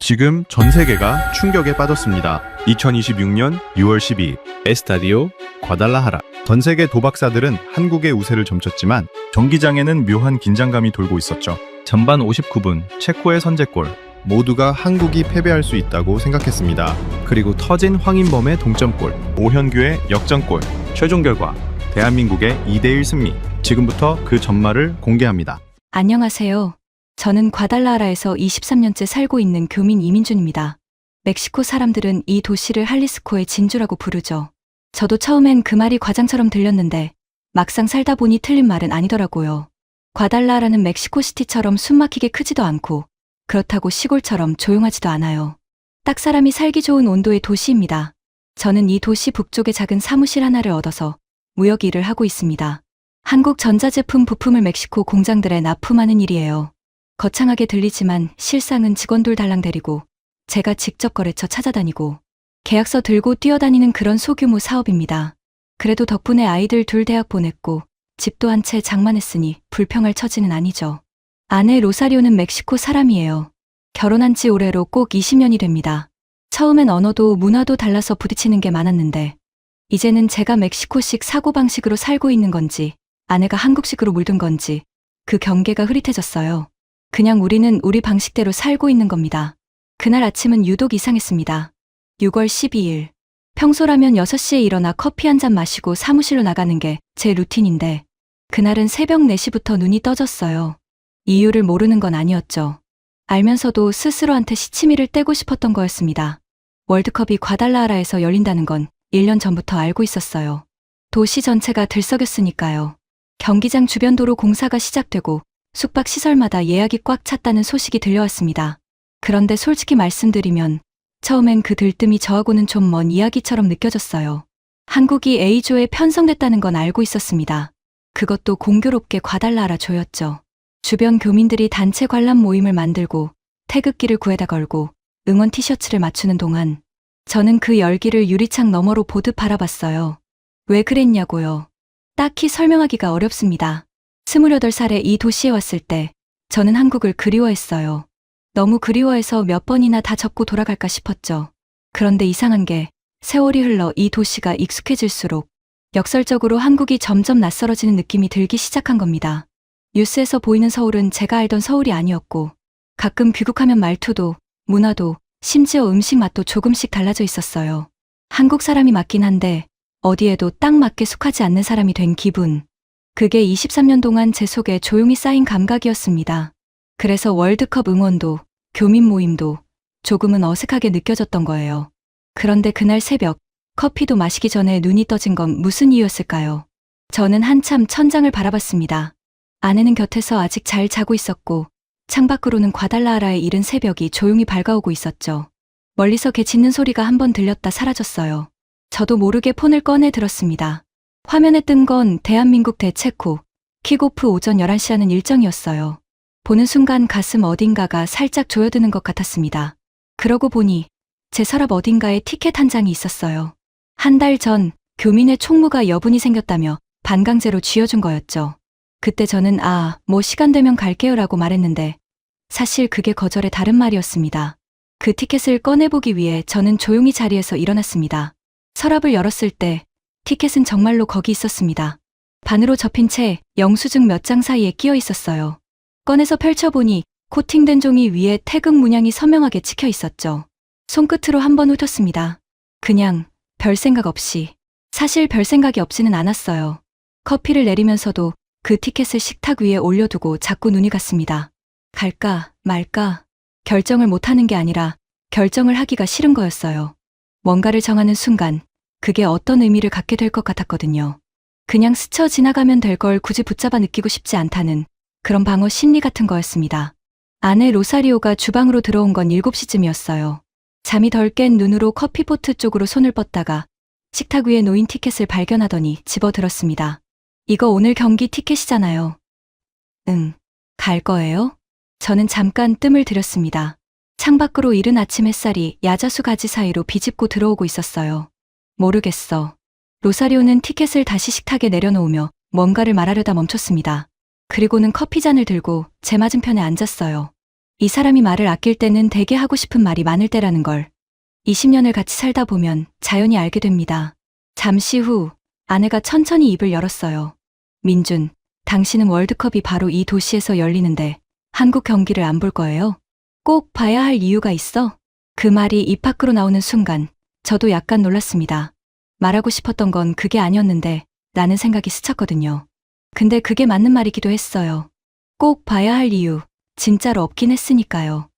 지금 전 세계가 충격에 빠졌습니다. 2026년 6월 12일 에스타디오 과달라하라. 전 세계 도박사들은 한국의 우세를 점쳤지만 경기장에는 묘한 긴장감이 돌고 있었죠. 전반 59분 체코의 선제골. 모두가 한국이 패배할 수 있다고 생각했습니다. 그리고 터진 황인범의 동점골, 오현규의 역전골. 최종 결과 대한민국의 2대1 승리. 지금부터 그 전말을 공개합니다. 안녕하세요. 저는 과달라하라에서 23년째 살고 있는 교민 이민준입니다. 멕시코 사람들은 이 도시를 할리스코의 진주라고 부르죠. 저도 처음엔 그 말이 과장처럼 들렸는데 막상 살다 보니 틀린 말은 아니더라고요. 과달라하라는 멕시코시티처럼 숨막히게 크지도 않고 그렇다고 시골처럼 조용하지도 않아요. 딱 사람이 살기 좋은 온도의 도시입니다. 저는 이 도시 북쪽에 작은 사무실 하나를 얻어서 무역 일을 하고 있습니다. 한국 전자제품 부품을 멕시코 공장들에 납품하는 일이에요. 거창하게 들리지만 실상은 직원들 달랑 데리고 제가 직접 거래처 찾아다니고 계약서 들고 뛰어다니는 그런 소규모 사업입니다. 그래도 덕분에 아이들 둘 대학 보냈고 집도 한 채 장만했으니 불평할 처지는 아니죠. 아내 로사리오는 멕시코 사람이에요. 결혼한 지 올해로 꼭 20년이 됩니다. 처음엔 언어도 문화도 달라서 부딪히는 게 많았는데 이제는 제가 멕시코식 사고방식으로 살고 있는 건지 아내가 한국식으로 물든 건지 그 경계가 흐릿해졌어요. 그냥 우리는 우리 방식대로 살고 있는 겁니다. 그날 아침은 유독 이상했습니다. 6월 12일. 평소라면 6시에 일어나 커피 한 잔 마시고 사무실로 나가는 게 제 루틴인데 그날은 새벽 4시부터 눈이 떠졌어요. 이유를 모르는 건 아니었죠. 알면서도 스스로한테 시치미를 떼고 싶었던 거였습니다. 월드컵이 과달라하라에서 열린다는 건 1년 전부터 알고 있었어요. 도시 전체가 들썩였으니까요. 경기장 주변 도로 공사가 시작되고 숙박시설마다 예약이 꽉 찼다는 소식이 들려왔습니다. 그런데 솔직히 말씀드리면 처음엔 그 들뜸이 저하고는 좀 먼 이야기처럼 느껴졌어요. 한국이 A조에 편성됐다는 건 알고 있었습니다. 그것도 공교롭게 과달라하라 조였죠. 주변 교민들이 단체 관람 모임을 만들고 태극기를 구해다 걸고 응원 티셔츠를 맞추는 동안 저는 그 열기를 유리창 너머로 보듯 바라봤어요. 왜 그랬냐고요? 딱히 설명하기가 어렵습니다. 28살에 이 도시에 왔을 때 저는 한국을 그리워했어요. 너무 그리워해서 몇 번이나 다 접고 돌아갈까 싶었죠. 그런데 이상한 게 세월이 흘러 이 도시가 익숙해질수록 역설적으로 한국이 점점 낯설어지는 느낌이 들기 시작한 겁니다. 뉴스에서 보이는 서울은 제가 알던 서울이 아니었고 가끔 귀국하면 말투도 문화도 심지어 음식 맛도 조금씩 달라져 있었어요. 한국 사람이 맞긴 한데 어디에도 딱 맞게 속하지 않는 사람이 된 기분. 그게 23년 동안 제 속에 조용히 쌓인 감각이었습니다. 그래서 월드컵 응원도 교민 모임도 조금은 어색하게 느껴졌던 거예요. 그런데 그날 새벽 커피도 마시기 전에 눈이 떠진 건 무슨 이유였을까요? 저는 한참 천장을 바라봤습니다. 아내는 곁에서 아직 잘 자고 있었고 창밖으로는 과달라하라의 이른 새벽이 조용히 밝아오고 있었죠. 멀리서 개 짖는 소리가 한번 들렸다 사라졌어요. 저도 모르게 폰을 꺼내 들었습니다. 화면에 뜬 건 대한민국 대 체코 킥오프 오전 11시라는 일정이었어요. 보는 순간 가슴 어딘가가 살짝 조여드는 것 같았습니다. 그러고 보니 제 서랍 어딘가에 티켓 한 장이 있었어요. 한 달 전 교민회 총무가 여분이 생겼다며 반강제로 쥐어준 거였죠. 그때 저는 뭐 시간 되면 갈게요라고 말했는데 사실 그게 거절의 다른 말이었습니다. 그 티켓을 꺼내보기 위해 저는 조용히 자리에서 일어났습니다. 서랍을 열었을 때 티켓은 정말로 거기 있었습니다. 반으로 접힌 채 영수증 몇 장 사이에 끼어 있었어요. 꺼내서 펼쳐보니 코팅된 종이 위에 태극 문양이 선명하게 찍혀 있었죠. 손끝으로 한번 훑었습니다. 그냥 별 생각 없이. 사실 별 생각이 없지는 않았어요. 커피를 내리면서도 그 티켓을 식탁 위에 올려두고 자꾸 눈이 갔습니다. 갈까 말까 결정을 못하는 게 아니라 결정을 하기가 싫은 거였어요. 뭔가를 정하는 순간 그게 어떤 의미를 갖게 될 것 같았거든요. 그냥 스쳐 지나가면 될 걸 굳이 붙잡아 느끼고 싶지 않다는 그런 방어 심리 같은 거였습니다. 아내 로사리오가 주방으로 들어온 건 7시쯤이었어요. 잠이 덜 깬 눈으로 커피포트 쪽으로 손을 뻗다가 식탁 위에 놓인 티켓을 발견하더니 집어들었습니다. 이거 오늘 경기 티켓이잖아요. 갈 거예요? 저는 잠깐 뜸을 들였습니다. 창밖으로 이른 아침 햇살이 야자수 가지 사이로 비집고 들어오고 있었어요. 모르겠어. 로사리오는 티켓을 다시 식탁에 내려놓으며 뭔가를 말하려다 멈췄습니다. 그리고는 커피잔을 들고 제 맞은편에 앉았어요. 이 사람이 말을 아낄 때는 되게 하고 싶은 말이 많을 때라는 걸 20년을 같이 살다 보면 자연히 알게 됩니다. 잠시 후 아내가 천천히 입을 열었어요. 민준, 당신은 월드컵이 바로 이 도시에서 열리는데 한국 경기를 안 볼 거예요? 꼭 봐야 할 이유가 있어? 그 말이 입 밖으로 나오는 순간 저도 약간 놀랐습니다. 말하고 싶었던 건 그게 아니었는데 라는 생각이 스쳤거든요. 근데 그게 맞는 말이기도 했어요. 꼭 봐야 할 이유, 진짜로 없긴 했으니까요.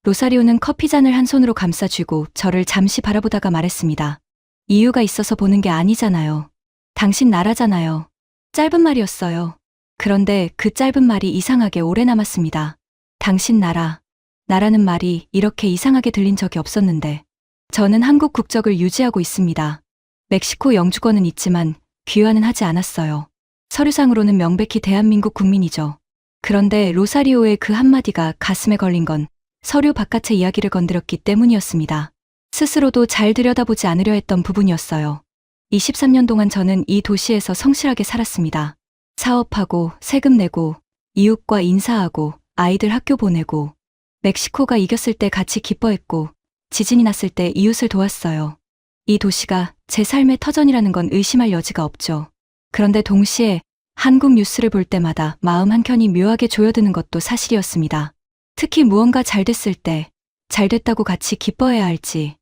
로사리오는 커피잔을 한 손으로 감싸쥐고 저를 잠시 바라보다가 말했습니다. 이유가 있어서 보는 게 아니잖아요. 당신 나라잖아요. 짧은 말이었어요. 그런데 그 짧은 말이 이상하게 오래 남았습니다. 당신 나라는 말이 이렇게 이상하게 들린 적이 없었는데 저는 한국 국적을 유지하고 있습니다. 멕시코 영주권은 있지만 귀화는 하지 않았어요. 서류상으로는 명백히 대한민국 국민이죠. 그런데 로사리오의 그 한마디가 가슴에 걸린 건 서류 바깥의 이야기를 건드렸기 때문이었습니다. 스스로도 잘 들여다보지 않으려 했던 부분이었어요. 23년 동안 저는 이 도시에서 성실하게 살았습니다. 사업하고 세금 내고 이웃과 인사하고 아이들 학교 보내고 멕시코가 이겼을 때 같이 기뻐했고 지진이 났을 때 이웃을 도왔어요. 이 도시가 제 삶의 터전이라는 건 의심할 여지가 없죠. 그런데 동시에 한국 뉴스를 볼 때마다 마음 한켠이 묘하게 조여드는 것도 사실이었습니다. 특히 무언가 잘 됐을 때 잘 됐다고 같이 기뻐해야 할지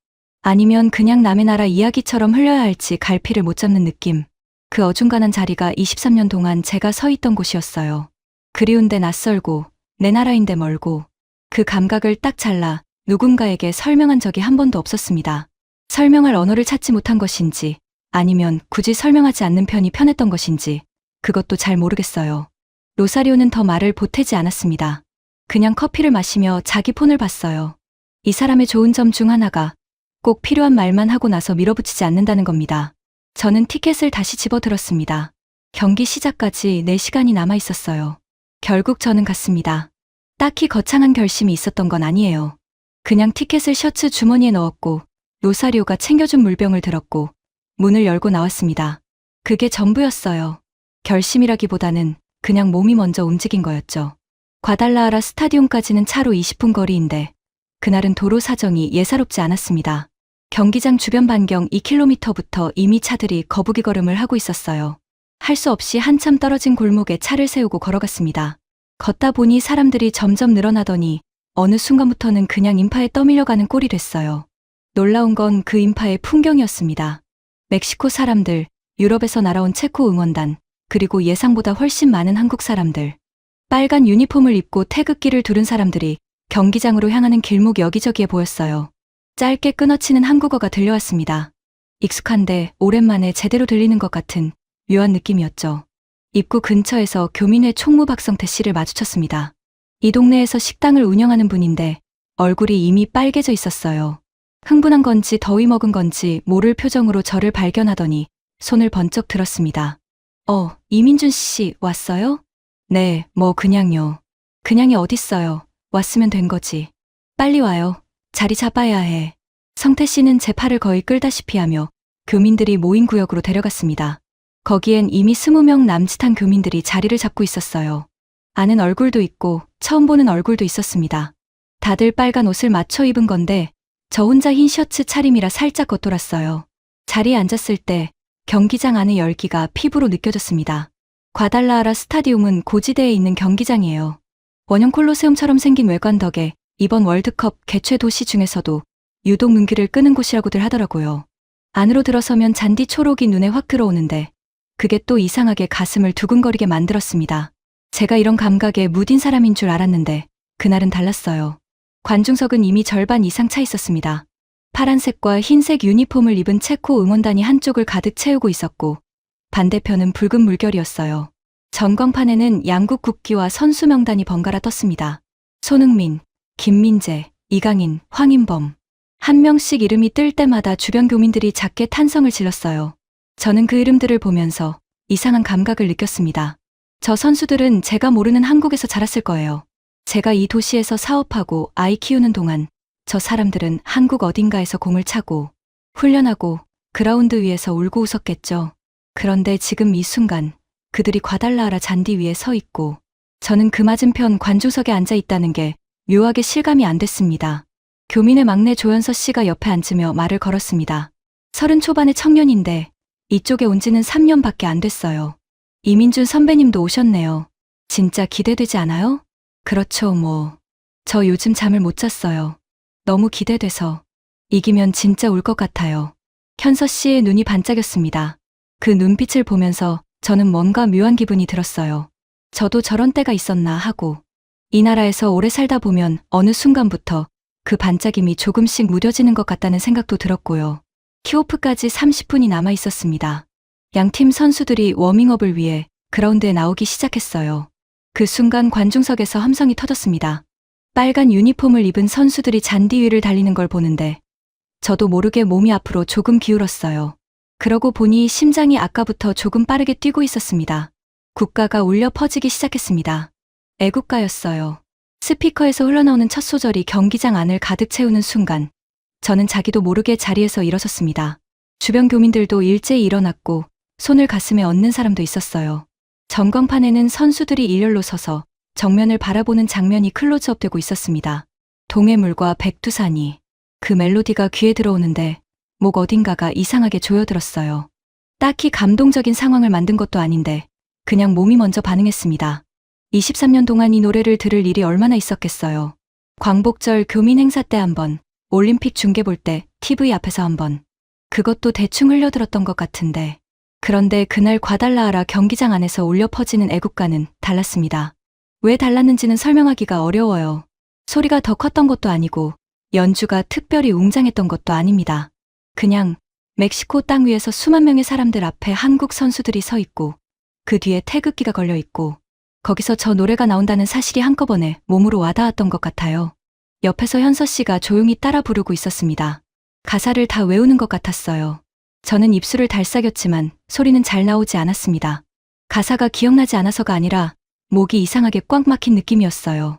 아니면 그냥 남의 나라 이야기처럼 흘려야 할지 갈피를 못 잡는 느낌. 그 어중간한 자리가 23년 동안 제가 서 있던 곳이었어요. 그리운데 낯설고 내 나라인데 멀고 그 감각을 딱 잘라 누군가에게 설명한 적이 한 번도 없었습니다. 설명할 언어를 찾지 못한 것인지 아니면 굳이 설명하지 않는 편이 편했던 것인지 그것도 잘 모르겠어요. 로사리오는 더 말을 보태지 않았습니다. 그냥 커피를 마시며 자기 폰을 봤어요. 이 사람의 좋은 점 중 하나가 꼭 필요한 말만 하고 나서 밀어붙이지 않는다는 겁니다. 저는 티켓을 다시 집어들었습니다. 경기 시작까지 4시간이 남아 있었어요. 결국 저는 갔습니다. 딱히 거창한 결심이 있었던 건 아니에요. 그냥 티켓을 셔츠 주머니에 넣었고 로사리오가 챙겨준 물병을 들었고 문을 열고 나왔습니다. 그게 전부였어요. 결심이라기보다는 그냥 몸이 먼저 움직인 거였죠. 과달라하라 스타디움까지는 차로 20분 거리인데 그날은 도로 사정이 예사롭지 않았습니다. 경기장 주변 반경 2km부터 이미 차들이 거북이 걸음을 하고 있었어요. 할 수 없이 한참 떨어진 골목에 차를 세우고 걸어갔습니다. 걷다 보니 사람들이 점점 늘어나더니 어느 순간부터는 그냥 인파에 떠밀려가는 꼴이 됐어요. 놀라운 건 그 인파의 풍경이었습니다. 멕시코 사람들, 유럽에서 날아온 체코 응원단, 그리고 예상보다 훨씬 많은 한국 사람들. 빨간 유니폼을 입고 태극기를 두른 사람들이 경기장으로 향하는 길목 여기저기에 보였어요. 짧게 끊어치는 한국어가 들려왔습니다. 익숙한데 오랜만에 제대로 들리는 것 같은 묘한 느낌이었죠. 입구 근처에서 교민회 총무 박성태 씨를 마주쳤습니다. 이 동네에서 식당을 운영하는 분인데 얼굴이 이미 빨개져 있었어요. 흥분한 건지 더위 먹은 건지 모를 표정으로 저를 발견하더니 손을 번쩍 들었습니다. 이민준 씨 왔어요? 네, 뭐 그냥요. 그냥이 어딨어요. 왔으면 된 거지. 빨리 와요. 자리 잡아야 해. 성태 씨는 제 팔을 거의 끌다시피 하며 교민들이 모인 구역으로 데려갔습니다. 거기엔 이미 20명 남짓한 교민들이 자리를 잡고 있었어요. 아는 얼굴도 있고 처음 보는 얼굴도 있었습니다. 다들 빨간 옷을 맞춰 입은 건데 저 혼자 흰 셔츠 차림이라 살짝 겉돌았어요. 자리에 앉았을 때 경기장 안의 열기가 피부로 느껴졌습니다. 과달라하라 스타디움은 고지대에 있는 경기장이에요. 원형 콜로세움처럼 생긴 외관 덕에 이번 월드컵 개최 도시 중에서도 유독 눈길을 끄는 곳이라고들 하더라고요. 안으로 들어서면 잔디 초록이 눈에 확 들어오는데 그게 또 이상하게 가슴을 두근거리게 만들었습니다. 제가 이런 감각에 무딘 사람인 줄 알았는데 그날은 달랐어요. 관중석은 이미 절반 이상 차 있었습니다. 파란색과 흰색 유니폼을 입은 체코 응원단이 한쪽을 가득 채우고 있었고 반대편은 붉은 물결이었어요. 전광판에는 양국 국기와 선수 명단이 번갈아 떴습니다. 손흥민, 김민재, 이강인, 황인범. 한 명씩 이름이 뜰 때마다 주변 교민들이 작게 탄성을 질렀어요. 저는 그 이름들을 보면서 이상한 감각을 느꼈습니다. 저 선수들은 제가 모르는 한국에서 자랐을 거예요. 제가 이 도시에서 사업하고 아이 키우는 동안 저 사람들은 한국 어딘가에서 공을 차고 훈련하고 그라운드 위에서 울고 웃었겠죠. 그런데 지금 이 순간 그들이 과달라하라 잔디 위에 서 있고 저는 그 맞은편 관중석에 앉아 있다는 게 묘하게 실감이 안 됐습니다. 교민의 막내 조연서 씨가 옆에 앉으며 말을 걸었습니다. 30 초반의 청년인데 이쪽에 온 지는 3년밖에 안 됐어요. 이민준 선배님도 오셨네요. 진짜 기대되지 않아요? 그렇죠, 뭐. 저 요즘 잠을 못 잤어요. 너무 기대돼서. 이기면 진짜 울 것 같아요. 현서 씨의 눈이 반짝였습니다. 그 눈빛을 보면서 저는 뭔가 묘한 기분이 들었어요. 저도 저런 때가 있었나 하고. 이 나라에서 오래 살다 보면 어느 순간부터 그 반짝임이 조금씩 무뎌지는 것 같다는 생각도 들었고요. 킥오프까지 30분이 남아 있었습니다. 양팀 선수들이 워밍업을 위해 그라운드에 나오기 시작했어요. 그 순간 관중석에서 함성이 터졌습니다. 빨간 유니폼을 입은 선수들이 잔디 위를 달리는 걸 보는데 저도 모르게 몸이 앞으로 조금 기울었어요. 그러고 보니 심장이 아까부터 조금 빠르게 뛰고 있었습니다. 국가가 울려 퍼지기 시작했습니다. 애국가였어요. 스피커에서 흘러나오는 첫 소절이 경기장 안을 가득 채우는 순간 저는 자기도 모르게 자리에서 일어섰습니다. 주변 교민들도 일제히 일어났고 손을 가슴에 얹는 사람도 있었어요. 전광판에는 선수들이 일렬로 서서 정면을 바라보는 장면이 클로즈업되고 있었습니다. 동해물과 백두산이. 그 멜로디가 귀에 들어오는데 목 어딘가가 이상하게 조여들었어요. 딱히 감동적인 상황을 만든 것도 아닌데 그냥 몸이 먼저 반응했습니다. 23년 동안 이 노래를 들을 일이 얼마나 있었겠어요. 광복절 교민 행사 때 한 번, 올림픽 중계 볼 때 TV 앞에서 한 번. 그것도 대충 흘려들었던 것 같은데. 그런데 그날 과달라하라 경기장 안에서 울려 퍼지는 애국가는 달랐습니다. 왜 달랐는지는 설명하기가 어려워요. 소리가 더 컸던 것도 아니고 연주가 특별히 웅장했던 것도 아닙니다. 그냥 멕시코 땅 위에서 수만 명의 사람들 앞에 한국 선수들이 서 있고 그 뒤에 태극기가 걸려 있고 거기서 저 노래가 나온다는 사실이 한꺼번에 몸으로 와닿았던 것 같아요. 옆에서 현서 씨가 조용히 따라 부르고 있었습니다. 가사를 다 외우는 것 같았어요. 저는 입술을 달싹였지만 소리는 잘 나오지 않았습니다. 가사가 기억나지 않아서가 아니라 목이 이상하게 꽉 막힌 느낌이었어요.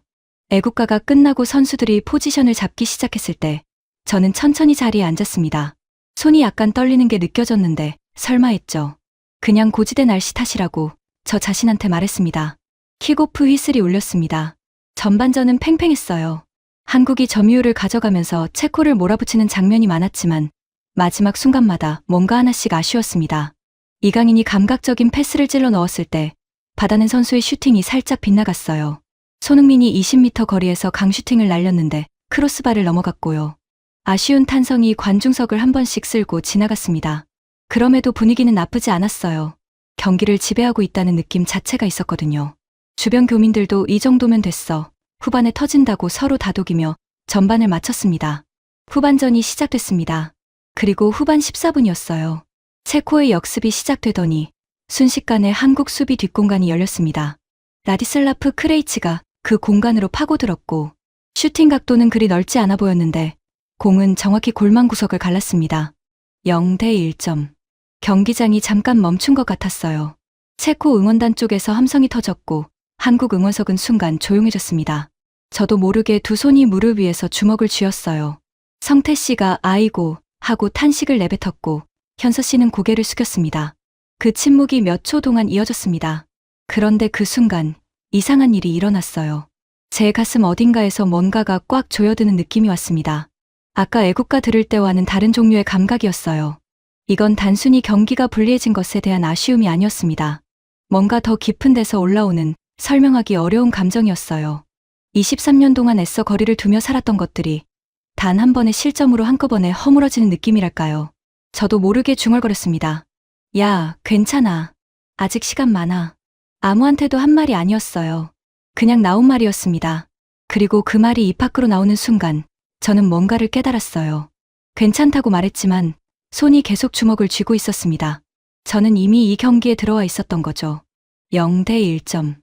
애국가가 끝나고 선수들이 포지션을 잡기 시작했을 때 저는 천천히 자리에 앉았습니다. 손이 약간 떨리는 게 느껴졌는데 설마 했죠. 그냥 고지대 날씨 탓이라고 저 자신한테 말했습니다. 킥오프 휘슬이 울렸습니다. 전반전은 팽팽했어요. 한국이 점유율을 가져가면서 체코를 몰아붙이는 장면이 많았지만 마지막 순간마다 뭔가 하나씩 아쉬웠습니다. 이강인이 감각적인 패스를 찔러 넣었을 때 받아낸 선수의 슈팅이 살짝 빗나갔어요. 손흥민이 20m 거리에서 강슈팅을 날렸는데 크로스바를 넘어갔고요. 아쉬운 탄성이 관중석을 한 번씩 쓸고 지나갔습니다. 그럼에도 분위기는 나쁘지 않았어요. 경기를 지배하고 있다는 느낌 자체가 있었거든요. 주변 교민들도 이 정도면 됐어. 후반에 터진다고 서로 다독이며 전반을 마쳤습니다. 후반전이 시작됐습니다. 그리고 후반 14분이었어요. 체코의 역습이 시작되더니 순식간에 한국 수비 뒷공간이 열렸습니다. 라디슬라프 크레이치가 그 공간으로 파고들었고 슈팅 각도는 그리 넓지 않아 보였는데 공은 정확히 골망 구석을 갈랐습니다. 0대 1점. 경기장이 잠깐 멈춘 것 같았어요. 체코 응원단 쪽에서 함성이 터졌고 한국 응원석은 순간 조용해졌습니다. 저도 모르게 두 손이 무릎 위에서 주먹을 쥐었어요. 성태 씨가 아이고 하고 탄식을 내뱉었고 현서 씨는 고개를 숙였습니다. 그 침묵이 몇 초 동안 이어졌습니다. 그런데 그 순간 이상한 일이 일어났어요. 제 가슴 어딘가에서 뭔가가 꽉 조여드는 느낌이 왔습니다. 아까 애국가 들을 때와는 다른 종류의 감각이었어요. 이건 단순히 경기가 불리해진 것에 대한 아쉬움이 아니었습니다. 뭔가 더 깊은 데서 올라오는 설명하기 어려운 감정이었어요. 23년 동안 애써 거리를 두며 살았던 것들이 단 한 번의 실점으로 한꺼번에 허물어지는 느낌이랄까요. 저도 모르게 중얼거렸습니다. 야, 괜찮아. 아직 시간 많아. 아무한테도 한 말이 아니었어요. 그냥 나온 말이었습니다. 그리고 그 말이 입 밖으로 나오는 순간 저는 뭔가를 깨달았어요. 괜찮다고 말했지만 손이 계속 주먹을 쥐고 있었습니다. 저는 이미 이 경기에 들어와 있었던 거죠. 0대 1점.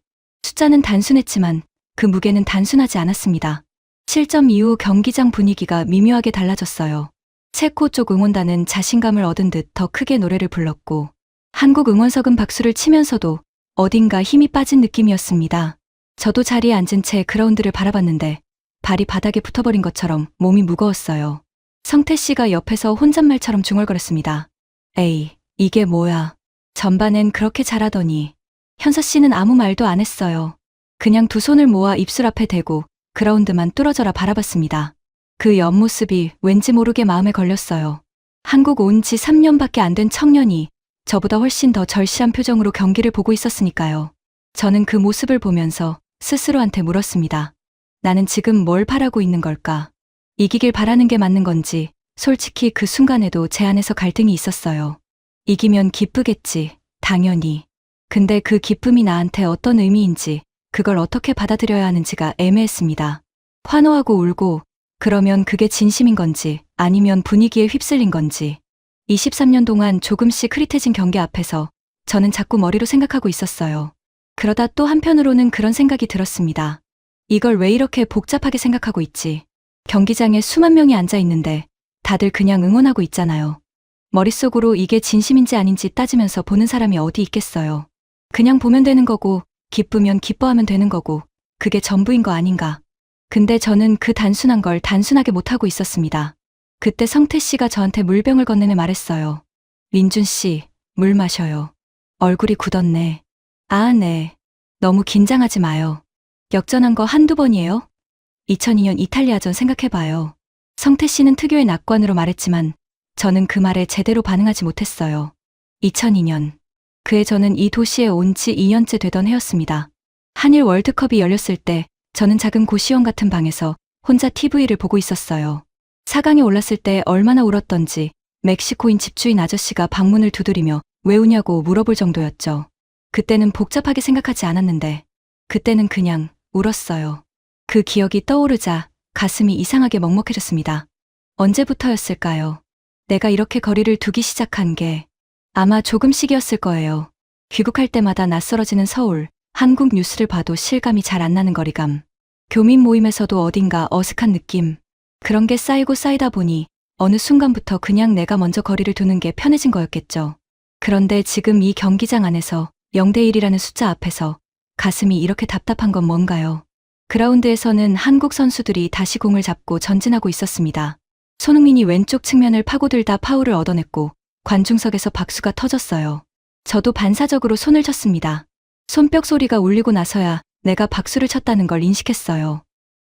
숫자는 단순했지만 그 무게는 단순하지 않았습니다. 7점 이후 경기장 분위기가 미묘하게 달라졌어요. 체코 쪽 응원단은 자신감을 얻은 듯 더 크게 노래를 불렀고 한국 응원석은 박수를 치면서도 어딘가 힘이 빠진 느낌이었습니다. 저도 자리에 앉은 채 그라운드를 바라봤는데 발이 바닥에 붙어버린 것처럼 몸이 무거웠어요. 성태 씨가 옆에서 혼잣말처럼 중얼거렸습니다. 에이, 이게 뭐야. 전반엔 그렇게 잘하더니. 현서 씨는 아무 말도 안 했어요. 그냥 두 손을 모아 입술 앞에 대고 그라운드만 뚫어져라 바라봤습니다. 그 옆모습이 왠지 모르게 마음에 걸렸어요. 한국 온 지 3년밖에 안 된 청년이 저보다 훨씬 더 절실한 표정으로 경기를 보고 있었으니까요. 저는 그 모습을 보면서 스스로한테 물었습니다. 나는 지금 뭘 바라고 있는 걸까? 이기길 바라는 게 맞는 건지, 솔직히 그 순간에도 제 안에서 갈등이 있었어요. 이기면 기쁘겠지, 당연히. 근데 그 기쁨이 나한테 어떤 의미인지, 그걸 어떻게 받아들여야 하는지가 애매했습니다. 환호하고 울고, 그러면 그게 진심인 건지, 아니면 분위기에 휩쓸린 건지. 23년 동안 조금씩 흐릿해진 경기 앞에서 저는 자꾸 머리로 생각하고 있었어요. 그러다 또 한편으로는 그런 생각이 들었습니다. 이걸 왜 이렇게 복잡하게 생각하고 있지? 경기장에 수만 명이 앉아 있는데 다들 그냥 응원하고 있잖아요. 머릿속으로 이게 진심인지 아닌지 따지면서 보는 사람이 어디 있겠어요. 그냥 보면 되는 거고, 기쁘면 기뻐하면 되는 거고, 그게 전부인 거 아닌가. 근데 저는 그 단순한 걸 단순하게 못하고 있었습니다. 그때 성태 씨가 저한테 물병을 건네며 말했어요. 민준 씨, 물 마셔요. 얼굴이 굳었네. 아, 네. 너무 긴장하지 마요. 역전한 거 한두 번이에요? 2002년 이탈리아전 생각해봐요. 성태 씨는 특유의 낙관으로 말했지만 저는 그 말에 제대로 반응하지 못했어요. 2002년. 그해 저는 이 도시에 온 지 2년째 되던 해였습니다. 한일 월드컵이 열렸을 때 저는 작은 고시원 같은 방에서 혼자 TV를 보고 있었어요. 4강에 올랐을 때 얼마나 울었던지 멕시코인 집주인 아저씨가 방문을 두드리며 왜 우냐고 물어볼 정도였죠. 그때는 복잡하게 생각하지 않았는데 그때는 그냥 울었어요. 그 기억이 떠오르자 가슴이 이상하게 먹먹해졌습니다. 언제부터였을까요? 내가 이렇게 거리를 두기 시작한 게 아마 조금씩이었을 거예요. 귀국할 때마다 낯설어지는 서울, 한국 뉴스를 봐도 실감이 잘 안 나는 거리감. 교민 모임에서도 어딘가 어색한 느낌. 그런 게 쌓이고 쌓이다 보니 어느 순간부터 그냥 내가 먼저 거리를 두는 게 편해진 거였겠죠. 그런데 지금 이 경기장 안에서 0대1이라는 숫자 앞에서 가슴이 이렇게 답답한 건 뭔가요? 그라운드에서는 한국 선수들이 다시 공을 잡고 전진하고 있었습니다. 손흥민이 왼쪽 측면을 파고들다 파울을 얻어냈고 관중석에서 박수가 터졌어요. 저도 반사적으로 손을 쳤습니다. 손뼉 소리가 울리고 나서야 내가 박수를 쳤다는 걸 인식했어요.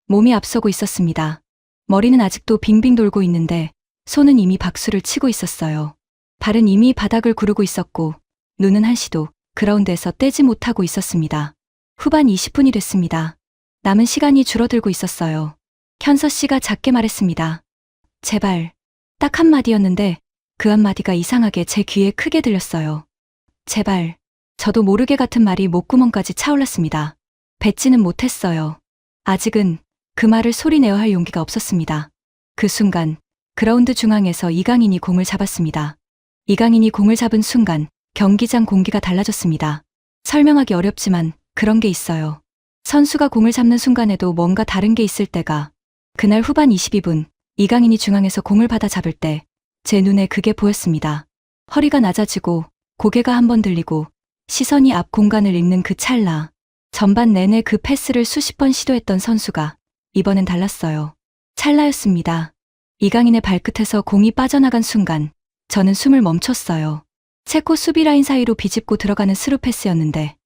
몸이 앞서고 있었습니다. 머리는 아직도 빙빙 돌고 있는데 손은 이미 박수를 치고 있었어요. 발은 이미 바닥을 구르고 있었고 눈은 한시도 그라운드에서 떼지 못하고 있었습니다. 후반 20분이 됐습니다. 남은 시간이 줄어들고 있었어요. 현서 씨가 작게 말했습니다. 제발. 딱 한마디였는데 그 한마디가 이상하게 제 귀에 크게 들렸어요. 제발. 저도 모르게 같은 말이 목구멍까지 차올랐습니다. 뱉지는 못했어요. 아직은 그 말을 소리내어 할 용기가 없었습니다. 그 순간 그라운드 중앙에서 이강인이 공을 잡았습니다. 이강인이 공을 잡은 순간 경기장 공기가 달라졌습니다. 설명하기 어렵지만 그런 게 있어요. 선수가 공을 잡는 순간에도 뭔가 다른 게 있을 때가. 그날 후반 22분 이강인이 중앙에서 공을 받아 잡을 때 제 눈에 그게 보였습니다. 허리가 낮아지고 고개가 한번 들리고 시선이 앞 공간을 읽는 그 찰나. 전반 내내 그 패스를 수십 번 시도했던 선수가 이번엔 달랐어요. 찰나였습니다. 이강인의 발끝에서 공이 빠져나간 순간 저는 숨을 멈췄어요. 체코 수비 라인 사이로 비집고 들어가는 스루 패스였는데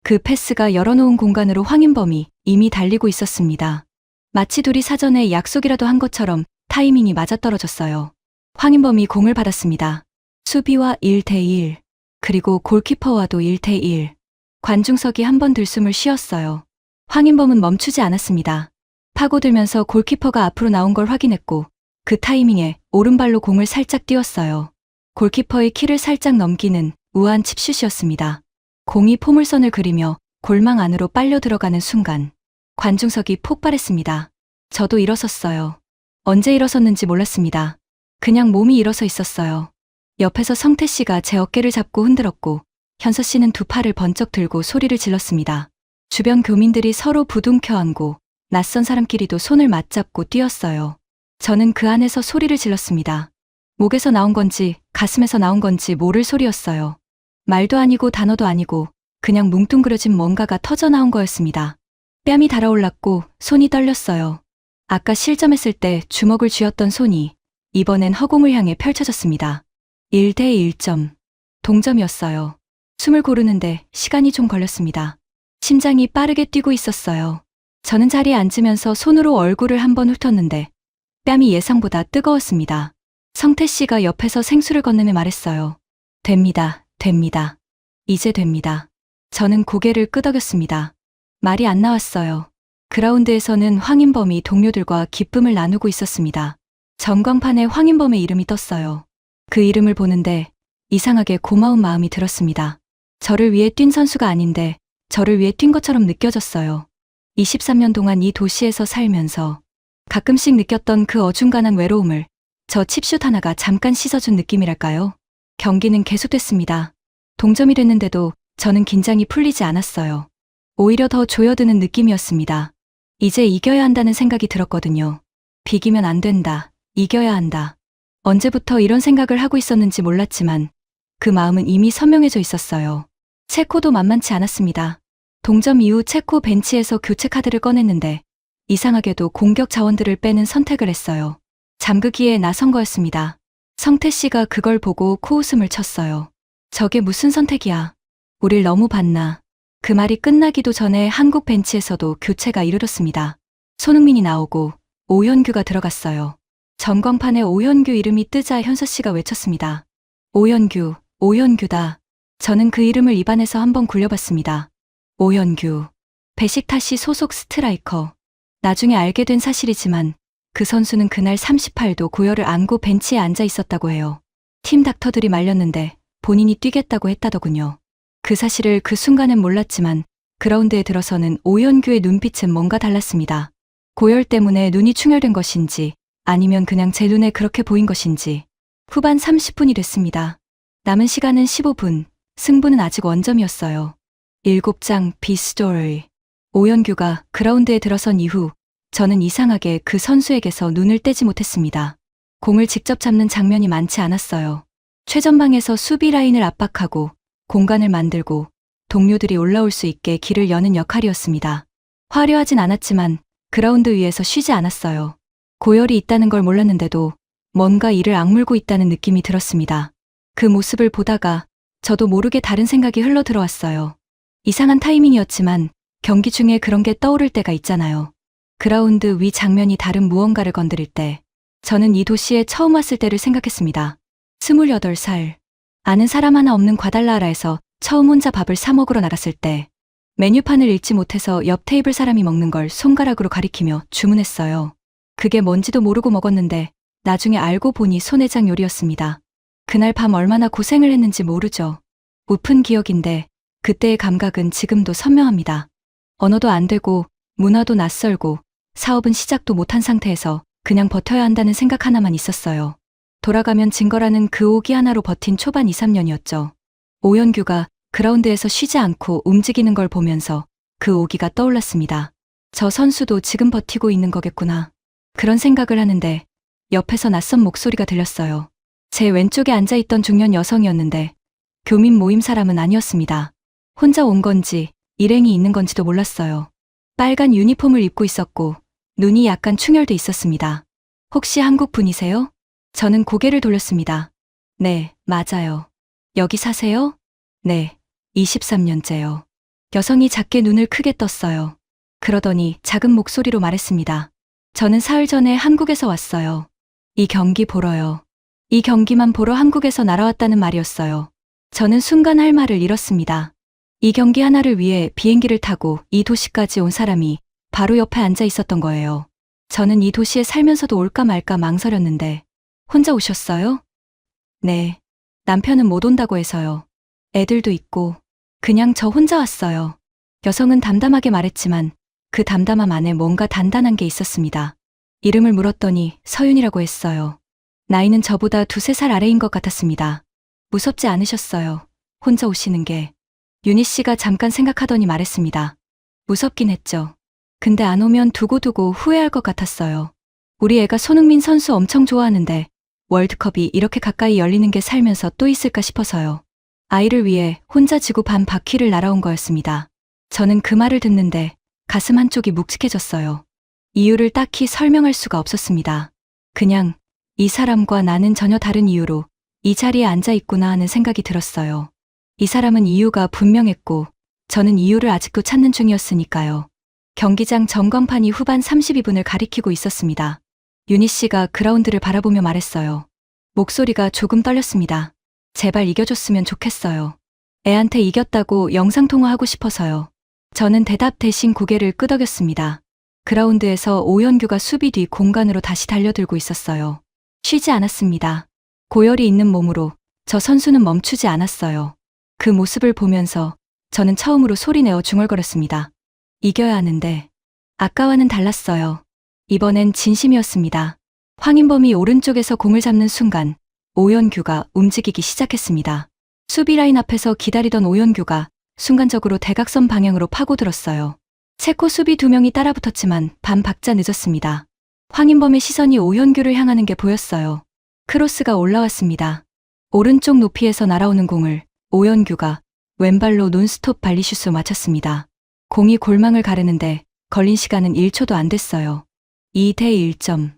그 패스가 열어놓은 공간으로 황인범이 이미 달리고 있었습니다. 마치 둘이 사전에 약속이라도 한 것처럼 타이밍이 맞아떨어졌어요. 황인범이 공을 받았습니다. 수비와 1대1, 그리고 골키퍼와도 1대1. 관중석이 한 번 들숨을 쉬었어요. 황인범은 멈추지 않았습니다. 파고들면서 골키퍼가 앞으로 나온 걸 확인했고 그 타이밍에 오른발로 공을 살짝 띄웠어요. 골키퍼의 키를 살짝 넘기는 우아한 칩슛이었습니다. 공이 포물선을 그리며 골망 안으로 빨려 들어가는 순간 관중석이 폭발했습니다. 저도 일어섰어요. 언제 일어섰는지 몰랐습니다. 그냥 몸이 일어서 있었어요. 옆에서 성태 씨가 제 어깨를 잡고 흔들었고 현서 씨는 두 팔을 번쩍 들고 소리를 질렀습니다. 주변 교민들이 서로 부둥켜 안고 낯선 사람끼리도 손을 맞잡고 뛰었어요. 저는 그 안에서 소리를 질렀습니다. 목에서 나온 건지 가슴에서 나온 건지 모를 소리였어요. 말도 아니고 단어도 아니고 그냥 뭉뚱그려진 뭔가가 터져나온 거였습니다. 뺨이 달아올랐고 손이 떨렸어요. 아까 실점했을 때 주먹을 쥐었던 손이 이번엔 허공을 향해 펼쳐졌습니다. 1대1점. 동점이었어요. 숨을 고르는데 시간이 좀 걸렸습니다. 심장이 빠르게 뛰고 있었어요. 저는 자리에 앉으면서 손으로 얼굴을 한번 훑었는데 뺨이 예상보다 뜨거웠습니다. 성태 씨가 옆에서 생수를 건네며 말했어요. 됩니다. 됩니다. 이제 됩니다. 저는 고개를 끄덕였습니다. 말이 안 나왔어요. 그라운드에서는 황인범이 동료들과 기쁨을 나누고 있었습니다. 전광판에 황인범의 이름이 떴어요. 그 이름을 보는데 이상하게 고마운 마음이 들었습니다. 저를 위해 뛴 선수가 아닌데 저를 위해 뛴 것처럼 느껴졌어요. 23년 동안 이 도시에서 살면서 가끔씩 느꼈던 그 어중간한 외로움을 저 칩슛 하나가 잠깐 씻어준 느낌이랄까요? 경기는 계속됐습니다. 동점이 됐는데도 저는 긴장이 풀리지 않았어요. 오히려 더 조여드는 느낌이었습니다. 이제 이겨야 한다는 생각이 들었거든요. 비기면 안 된다. 이겨야 한다. 언제부터 이런 생각을 하고 있었는지 몰랐지만 그 마음은 이미 선명해져 있었어요. 체코도 만만치 않았습니다. 동점 이후 체코 벤치에서 교체 카드를 꺼냈는데 이상하게도 공격 자원들을 빼는 선택을 했어요. 잠그기에 나선 거였습니다. 성태 씨가 그걸 보고 코웃음을 쳤어요. 저게 무슨 선택이야. 우릴 너무 봤나. 그 말이 끝나기도 전에 한국 벤치에서도 교체가 이르렀습니다. 손흥민이 나오고 오현규가 들어갔어요. 전광판에 오현규 이름이 뜨자 현서 씨가 외쳤습니다. 오현규, 오현규다. 저는 그 이름을 입안에서 한번 굴려봤습니다. 오현규, 베식타시 소속 스트라이커. 나중에 알게 된 사실이지만 그 선수는 그날 38도 고열을 안고 벤치에 앉아 있었다고 해요. 팀 닥터들이 말렸는데 본인이 뛰겠다고 했다더군요. 그 사실을 그 순간엔 몰랐지만 그라운드에 들어서는 오현규의 눈빛은 뭔가 달랐습니다. 고열 때문에 눈이 충혈된 것인지 아니면 그냥 제 눈에 그렇게 보인 것인지. 후반 30분이 됐습니다. 남은 시간은 15분, 승부는 아직 원점이었어요. 7장 비스토리. 오현규가 그라운드에 들어선 이후 저는 이상하게 그 선수에게서 눈을 떼지 못했습니다. 공을 직접 잡는 장면이 많지 않았어요. 최전방에서 수비 라인을 압박하고 공간을 만들고 동료들이 올라올 수 있게 길을 여는 역할이었습니다. 화려하진 않았지만 그라운드 위에서 쉬지 않았어요. 고열이 있다는 걸 몰랐는데도 뭔가 이를 악물고 있다는 느낌이 들었습니다. 그 모습을 보다가 저도 모르게 다른 생각이 흘러들어왔어요. 이상한 타이밍이었지만 경기 중에 그런 게 떠오를 때가 있잖아요. 그라운드 위 장면이 다른 무언가를 건드릴 때 저는 이 도시에 처음 왔을 때를 생각했습니다. 28살. 아는 사람 하나 없는 과달라하라에서 처음 혼자 밥을 사 먹으러 나갔을 때 메뉴판을 읽지 못해서 옆 테이블 사람이 먹는 걸 손가락으로 가리키며 주문했어요. 그게 뭔지도 모르고 먹었는데 나중에 알고 보니 소내장 요리였습니다. 그날 밤 얼마나 고생을 했는지 모르죠. 우픈 기억인데 그때의 감각은 지금도 선명합니다. 언어도 안 되고 문화도 낯설고 사업은 시작도 못한 상태에서 그냥 버텨야 한다는 생각 하나만 있었어요. 돌아가면 진 거라는 그 오기 하나로 버틴 초반 2, 3년이었죠. 오현규가 그라운드에서 쉬지 않고 움직이는 걸 보면서 그 오기가 떠올랐습니다. 저 선수도 지금 버티고 있는 거겠구나. 그런 생각을 하는데 옆에서 낯선 목소리가 들렸어요. 제 왼쪽에 앉아있던 중년 여성이었는데 교민 모임 사람은 아니었습니다. 혼자 온 건지 일행이 있는 건지도 몰랐어요. 빨간 유니폼을 입고 있었고 눈이 약간 충혈돼 있었습니다. 혹시 한국 분이세요? 저는 고개를 돌렸습니다. 네, 맞아요. 여기 사세요? 네, 23년째요. 여성이 작게 눈을 크게 떴어요. 그러더니 작은 목소리로 말했습니다. 저는 사흘 전에 한국에서 왔어요. 이 경기 보러요. 이 경기만 보러 한국에서 날아왔다는 말이었어요. 저는 순간 할 말을 잃었습니다. 이 경기 하나를 위해 비행기를 타고 이 도시까지 온 사람이 바로 옆에 앉아 있었던 거예요. 저는 이 도시에 살면서도 올까 말까 망설였는데 혼자 오셨어요? 네. 남편은 못 온다고 해서요. 애들도 있고 그냥 저 혼자 왔어요. 여성은 담담하게 말했지만 그 담담함 안에 뭔가 단단한 게 있었습니다. 이름을 물었더니 서윤이라고 했어요. 나이는 저보다 2~3살 아래인 것 같았습니다. 무섭지 않으셨어요. 혼자 오시는 게. 윤희 씨가 잠깐 생각하더니 말했습니다. 무섭긴 했죠. 근데 안 오면 두고두고 후회할 것 같았어요. 우리 애가 손흥민 선수 엄청 좋아하는데 월드컵이 이렇게 가까이 열리는 게 살면서 또 있을까 싶어서요. 아이를 위해 혼자 지구 반 바퀴를 날아온 거였습니다. 저는 그 말을 듣는데 가슴 한쪽이 묵직해졌어요. 이유를 딱히 설명할 수가 없었습니다. 그냥 이 사람과 나는 전혀 다른 이유로 이 자리에 앉아 있구나 하는 생각이 들었어요. 이 사람은 이유가 분명했고 저는 이유를 아직도 찾는 중이었으니까요. 경기장 전광판이 후반 32분을 가리키고 있었습니다. 윤희 씨가 그라운드를 바라보며 말했어요. 목소리가 조금 떨렸습니다. 제발 이겨줬으면 좋겠어요. 애한테 이겼다고 영상통화하고 싶어서요. 저는 대답 대신 고개를 끄덕였습니다. 그라운드에서 오현규가 수비 뒤 공간으로 다시 달려들고 있었어요. 쉬지 않았습니다. 고열이 있는 몸으로 저 선수는 멈추지 않았어요. 그 모습을 보면서 저는 처음으로 소리내어 중얼거렸습니다. 이겨야 하는데 아까와는 달랐어요. 이번엔 진심이었습니다. 황인범이 오른쪽에서 공을 잡는 순간 오현규가 움직이기 시작했습니다. 수비 라인 앞에서 기다리던 오현규가 순간적으로 대각선 방향으로 파고들었어요. 체코 수비 2명이 따라붙었지만 반 박자 늦었습니다. 황인범의 시선이 오현규를 향하는 게 보였어요. 크로스가 올라왔습니다. 오른쪽 높이에서 날아오는 공을 오현규가 왼발로 논스톱 발리슛으로 맞췄습니다. 공이 골망을 가르는데 걸린 시간은 1초도 안 됐어요. 2대 1점.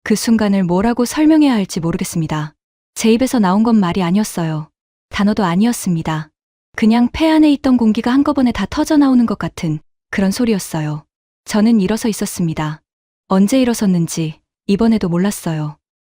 그 순간을 뭐라고 설명해야 할지 모르겠습니다. 제 입에서 나온 건 말이 아니었어요. 단어도 아니었습니다. 그냥 폐 안에 있던 공기가 한꺼번에 다 터져 나오는 것 같은 그런 소리였어요. 저는 일어서 있었습니다. 언제 일어섰는지 이번에도 몰랐어요.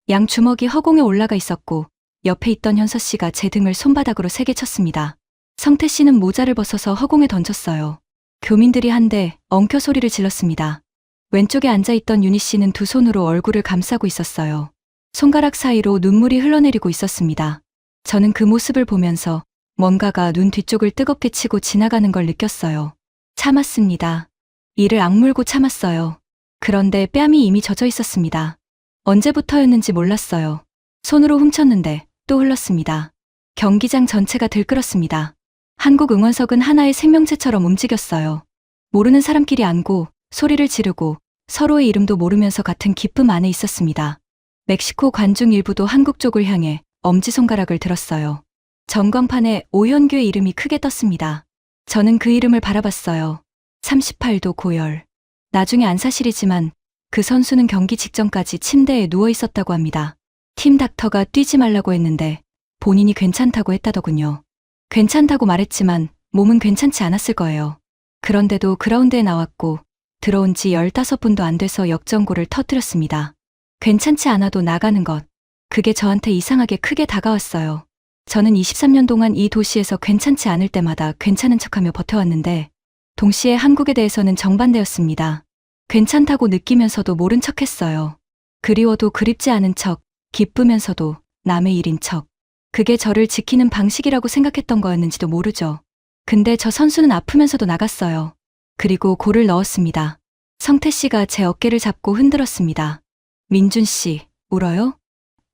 양 주먹이 허공에 올라가 있었고 옆에 있던 현서 씨가 제 등을 손바닥으로 세게 쳤습니다. 성태 씨는 모자를 벗어서 허공에 던졌어요. 교민들이 한데 엉켜 소리를 질렀습니다. 왼쪽에 앉아있던 윤희 씨는 두 손으로 얼굴을 감싸고 있었어요. 손가락 사이로 눈물이 흘러내리고 있었습니다. 저는 그 모습을 보면서 뭔가가 눈 뒤쪽을 뜨겁게 치고 지나가는 걸 느꼈어요. 참았습니다. 이를 악물고 참았어요. 그런데 뺨이 이미 젖어 있었습니다. 언제부터였는지 몰랐어요. 손으로 훔쳤는데 또 흘렀습니다. 경기장 전체가 들끓었습니다. 한국 응원석은 하나의 생명체처럼 움직였어요. 모르는 사람끼리 안고 소리를 지르고 서로의 이름도 모르면서 같은 기쁨 안에 있었습니다. 멕시코 관중 일부도 한국 쪽을 향해 엄지손가락을 들었어요. 전광판에 오현규의 이름이 크게 떴습니다. 저는 그 이름을 바라봤어요. 38도 고열. 나중에 안 사실이지만 그 선수는 경기 직전까지 침대에 누워 있었다고 합니다. 팀 닥터가 뛰지 말라고 했는데 본인이 괜찮다고 했다더군요. 괜찮다고 말했지만 몸은 괜찮지 않았을 거예요. 그런데도 그라운드에 나왔고 들어온 지 15분도 안 돼서 역전골을 터뜨렸습니다. 괜찮지 않아도 나가는 것. 그게 저한테 이상하게 크게 다가왔어요. 저는 23년 동안 이 도시에서 괜찮지 않을 때마다 괜찮은 척하며 버텨왔는데 동시에 한국에 대해서는 정반대였습니다. 괜찮다고 느끼면서도 모른 척했어요. 그리워도 그립지 않은 척, 기쁘면서도 남의 일인 척. 그게 저를 지키는 방식이라고 생각했던 거였는지도 모르죠. 근데 저 선수는 아프면서도 나갔어요. 그리고 골을 넣었습니다. 성태 씨가 제 어깨를 잡고 흔들었습니다. 민준 씨, 울어요?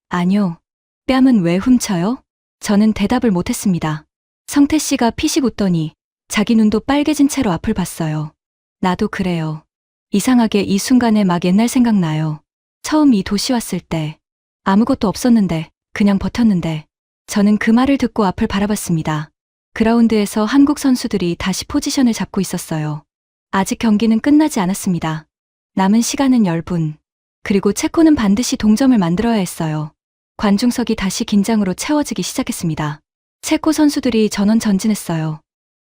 아니요. 뺨은 왜 훔쳐요? 저는 대답을 못했습니다. 성태 씨가 피식 웃더니 자기 눈도 빨개진 채로 앞을 봤어요. 나도 그래요. 이상하게 이 순간에 막 옛날 생각나요. 처음 이 도시 왔을 때 아무것도 없었는데 그냥 버텼는데 저는 그 말을 듣고 앞을 바라봤습니다. 그라운드에서 한국 선수들이 다시 포지션을 잡고 있었어요. 아직 경기는 끝나지 않았습니다. 남은 시간은 10분. 그리고 체코는 반드시 동점을 만들어야 했어요. 관중석이 다시 긴장으로 채워지기 시작했습니다. 체코 선수들이 전원 전진했어요.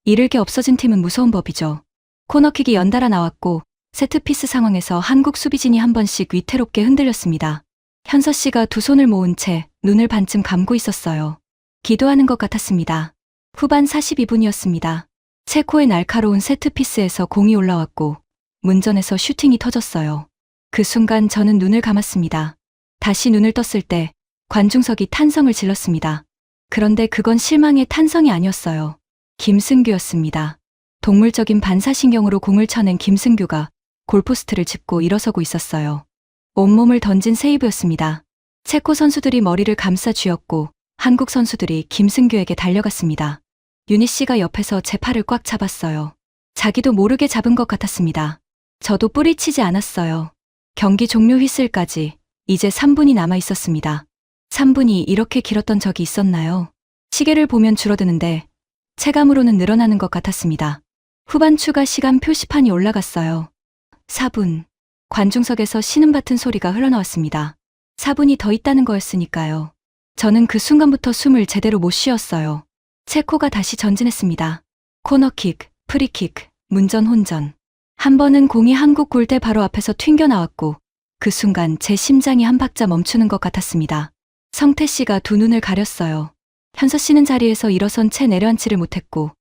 잃을 게 없어진 팀은 무서운 법이죠. 코너킥이 연달아 나왔고 세트피스 상황에서 한국 수비진이 한 번씩 위태롭게 흔들렸습니다. 현서 씨가 두 손을 모은 채 눈을 반쯤 감고 있었어요. 기도하는 것 같았습니다. 후반 42분이었습니다. 체코의 날카로운 세트피스에서 공이 올라왔고 문전에서 슈팅이 터졌어요. 그 순간 저는 눈을 감았습니다. 다시 눈을 떴을 때 관중석이 탄성을 질렀습니다. 그런데 그건 실망의 탄성이 아니었어요. 김승규였습니다. 동물적인 반사신경으로 공을 쳐낸 김승규가 골포스트를 짚고 일어서고 있었어요. 온몸을 던진 세이브였습니다. 체코 선수들이 머리를 감싸 쥐었고 한국 선수들이 김승규에게 달려갔습니다. 윤희 씨가 옆에서 제 팔을 꽉 잡았어요. 자기도 모르게 잡은 것 같았습니다. 저도 뿌리치지 않았어요. 경기 종료 휘슬까지 이제 3분이 남아 있었습니다. 3분이 이렇게 길었던 적이 있었나요? 시계를 보면 줄어드는데 체감으로는 늘어나는 것 같았습니다. 후반 추가 시간 표시판이 올라갔어요. 4분. 관중석에서 신음받은 소리가 흘러나왔습니다. 4분이 더 있다는 거였으니까요. 저는 그 순간부터 숨을 제대로 못 쉬었어요. 체코가 다시 전진했습니다. 코너킥, 프리킥, 문전 혼전. 한 번은 공이 한국 골대 바로 앞에서 튕겨 나왔고 그 순간 제 심장이 한 박자 멈추는 것 같았습니다. 성태 씨가 두 눈을 가렸어요. 현서 씨는 자리에서 일어선 채 내려앉지를 못했고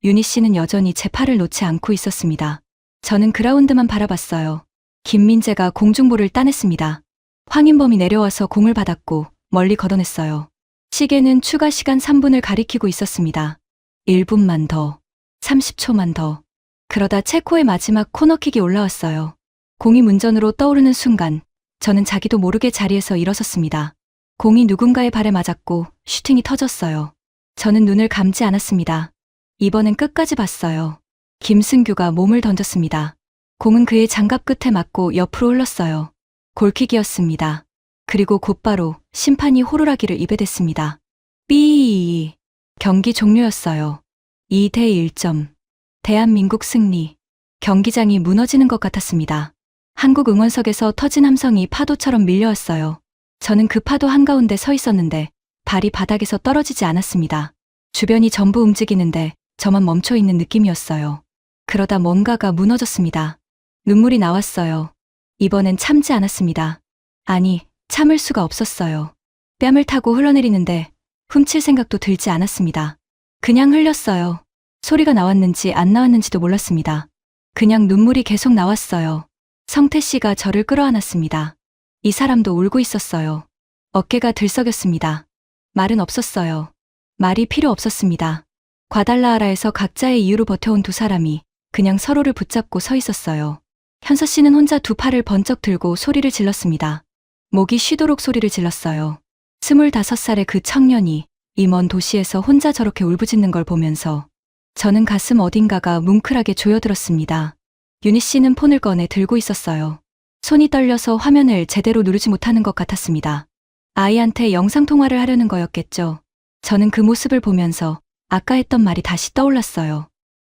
윤희 씨는 여전히 제 팔을 놓지 않고 있었습니다. 저는 그라운드만 바라봤어요. 김민재가 공중볼을 따냈습니다. 황인범이 내려와서 공을 받았고 멀리 걷어냈어요. 시계는 추가 시간 3분을 가리키고 있었습니다. 1분만 더, 30초만 더. 그러다 체코의 마지막 코너킥이 올라왔어요. 공이 문전으로 떠오르는 순간 저는 자기도 모르게 자리에서 일어섰습니다. 공이 누군가의 발에 맞았고 슈팅이 터졌어요. 저는 눈을 감지 않았습니다. 이번엔 끝까지 봤어요. 김승규가 몸을 던졌습니다. 공은 그의 장갑 끝에 맞고 옆으로 흘렀어요. 골킥이었습니다. 그리고 곧바로 심판이 호루라기를 입에 댔습니다. 삐. 경기 종료였어요. 2대 1점. 대한민국 승리. 경기장이 무너지는 것 같았습니다. 한국 응원석에서 터진 함성이 파도처럼 밀려왔어요. 저는 그 파도 한가운데 서 있었는데 발이 바닥에서 떨어지지 않았습니다. 주변이 전부 움직이는데 저만 멈춰 있는 느낌이었어요. 그러다 뭔가가 무너졌습니다. 눈물이 나왔어요. 이번엔 참지 않았습니다. 아니, 참을 수가 없었어요. 뺨을 타고 흘러내리는데 훔칠 생각도 들지 않았습니다. 그냥 흘렸어요. 소리가 나왔는지 안 나왔는지도 몰랐습니다. 그냥 눈물이 계속 나왔어요. 성태 씨가 저를 끌어안았습니다. 이 사람도 울고 있었어요. 어깨가 들썩였습니다. 말은 없었어요. 말이 필요 없었습니다. 과달라하라에서 각자의 이유로 버텨온 두 사람이 그냥 서로를 붙잡고 서 있었어요. 현서 씨는 혼자 두 팔을 번쩍 들고 소리를 질렀습니다. 목이 쉬도록 소리를 질렀어요. 25살의 그 청년이 이 먼 도시에서 혼자 저렇게 울부짖는 걸 보면서 저는 가슴 어딘가가 뭉클하게 조여들었습니다. 윤희 씨는 폰을 꺼내 들고 있었어요. 손이 떨려서 화면을 제대로 누르지 못하는 것 같았습니다. 아이한테 영상통화를 하려는 거였겠죠. 저는 그 모습을 보면서 아까 했던 말이 다시 떠올랐어요.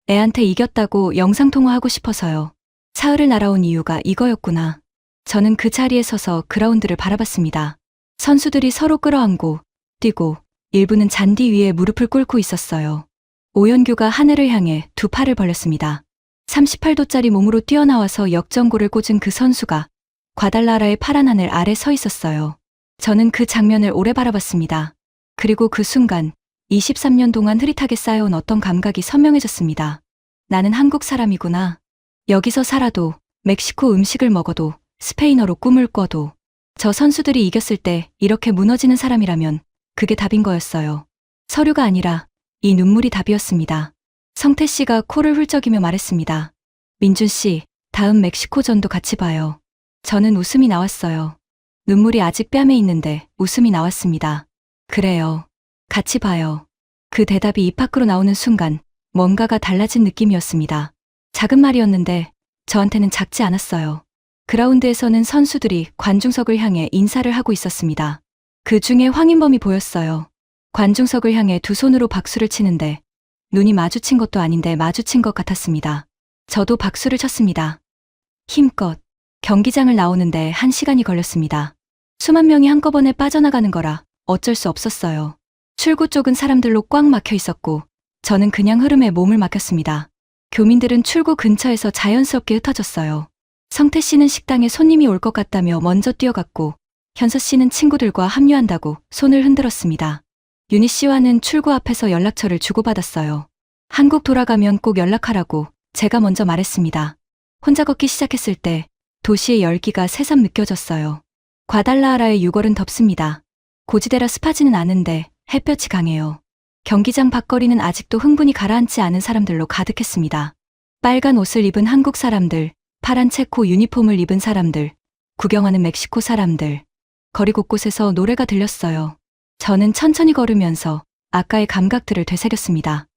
애한테 이겼다고 영상통화하고 싶어서요. 사흘을 날아온 이유가 이거였구나. 저는 그 자리에 서서 그라운드를 바라봤습니다. 선수들이 서로 끌어안고 뛰고 일부는 잔디 위에 무릎을 꿇고 있었어요. 오연규가 하늘을 향해 두 팔을 벌렸습니다. 38도짜리 몸으로 뛰어나와서 역전골을 꽂은 그 선수가 과달라라의 파란 하늘 아래 서 있었어요. 저는 그 장면을 오래 바라봤습니다. 그리고 그 순간 23년 동안 흐릿하게 쌓여온 어떤 감각이 선명해졌습니다. 나는 한국 사람이구나. 여기서 살아도, 멕시코 음식을 먹어도, 스페인어로 꿈을 꿔도 저 선수들이 이겼을 때 이렇게 무너지는 사람이라면 그게 답인 거였어요. 서류가 아니라 이 눈물이 답이었습니다. 성태 씨가 코를 훌쩍이며 말했습니다. 민준 씨, 다음 멕시코전도 같이 봐요. 저는 웃음이 나왔어요. 눈물이 아직 뺨에 있는데 웃음이 나왔습니다. 그래요. 같이 봐요. 그 대답이 입 밖으로 나오는 순간 뭔가가 달라진 느낌이었습니다. 작은 말이었는데 저한테는 작지 않았어요. 그라운드에서는 선수들이 관중석을 향해 인사를 하고 있었습니다. 그 중에 황인범이 보였어요. 관중석을 향해 두 손으로 박수를 치는데 눈이 마주친 것도 아닌데 마주친 것 같았습니다. 저도 박수를 쳤습니다. 힘껏. 경기장을 나오는데 1시간이 걸렸습니다. 수만 명이 한꺼번에 빠져나가는 거라 어쩔 수 없었어요. 출구 쪽은 사람들로 꽉 막혀 있었고 저는 그냥 흐름에 몸을 맡겼습니다. 교민들은 출구 근처에서 자연스럽게 흩어졌어요. 성태 씨는 식당에 손님이 올 것 같다며 먼저 뛰어갔고 현서 씨는 친구들과 합류한다고 손을 흔들었습니다. 윤희 씨와는 출구 앞에서 연락처를 주고받았어요. 한국 돌아가면 꼭 연락하라고 제가 먼저 말했습니다. 혼자 걷기 시작했을 때 도시의 열기가 새삼 느껴졌어요. 과달라하라의 6월은 덥습니다. 고지대라 습하지는 않은데 햇볕이 강해요. 경기장 밖거리는 아직도 흥분이 가라앉지 않은 사람들로 가득했습니다. 빨간 옷을 입은 한국 사람들, 파란 체코 유니폼을 입은 사람들, 구경하는 멕시코 사람들. 거리 곳곳에서 노래가 들렸어요. 저는 천천히 걸으면서 아까의 감각들을 되새겼습니다.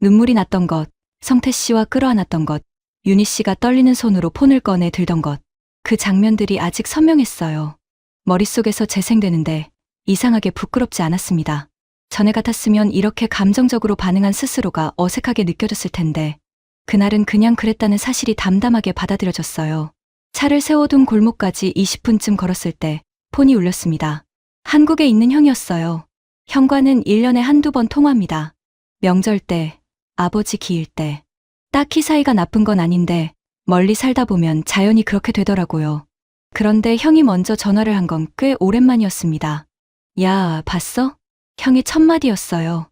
눈물이 났던 것, 성태 씨와 끌어안았던 것, 윤희 씨가 떨리는 손으로 폰을 꺼내 들던 것. 그 장면들이 아직 선명했어요. 머릿속에서 재생되는데 이상하게 부끄럽지 않았습니다. 전에 같았으면 이렇게 감정적으로 반응한 스스로가 어색하게 느껴졌을 텐데 그날은 그냥 그랬다는 사실이 담담하게 받아들여졌어요. 차를 세워둔 골목까지 20분쯤 걸었을 때 폰이 울렸습니다. 한국에 있는 형이었어요. 형과는 1년에 한두 번 통화합니다. 명절 때, 아버지 기일 때. 딱히 사이가 나쁜 건 아닌데 멀리 살다 보면 자연히 그렇게 되더라고요. 그런데 형이 먼저 전화를 한 건 꽤 오랜만이었습니다. 야, 봤어? 형의 첫 마디였어요.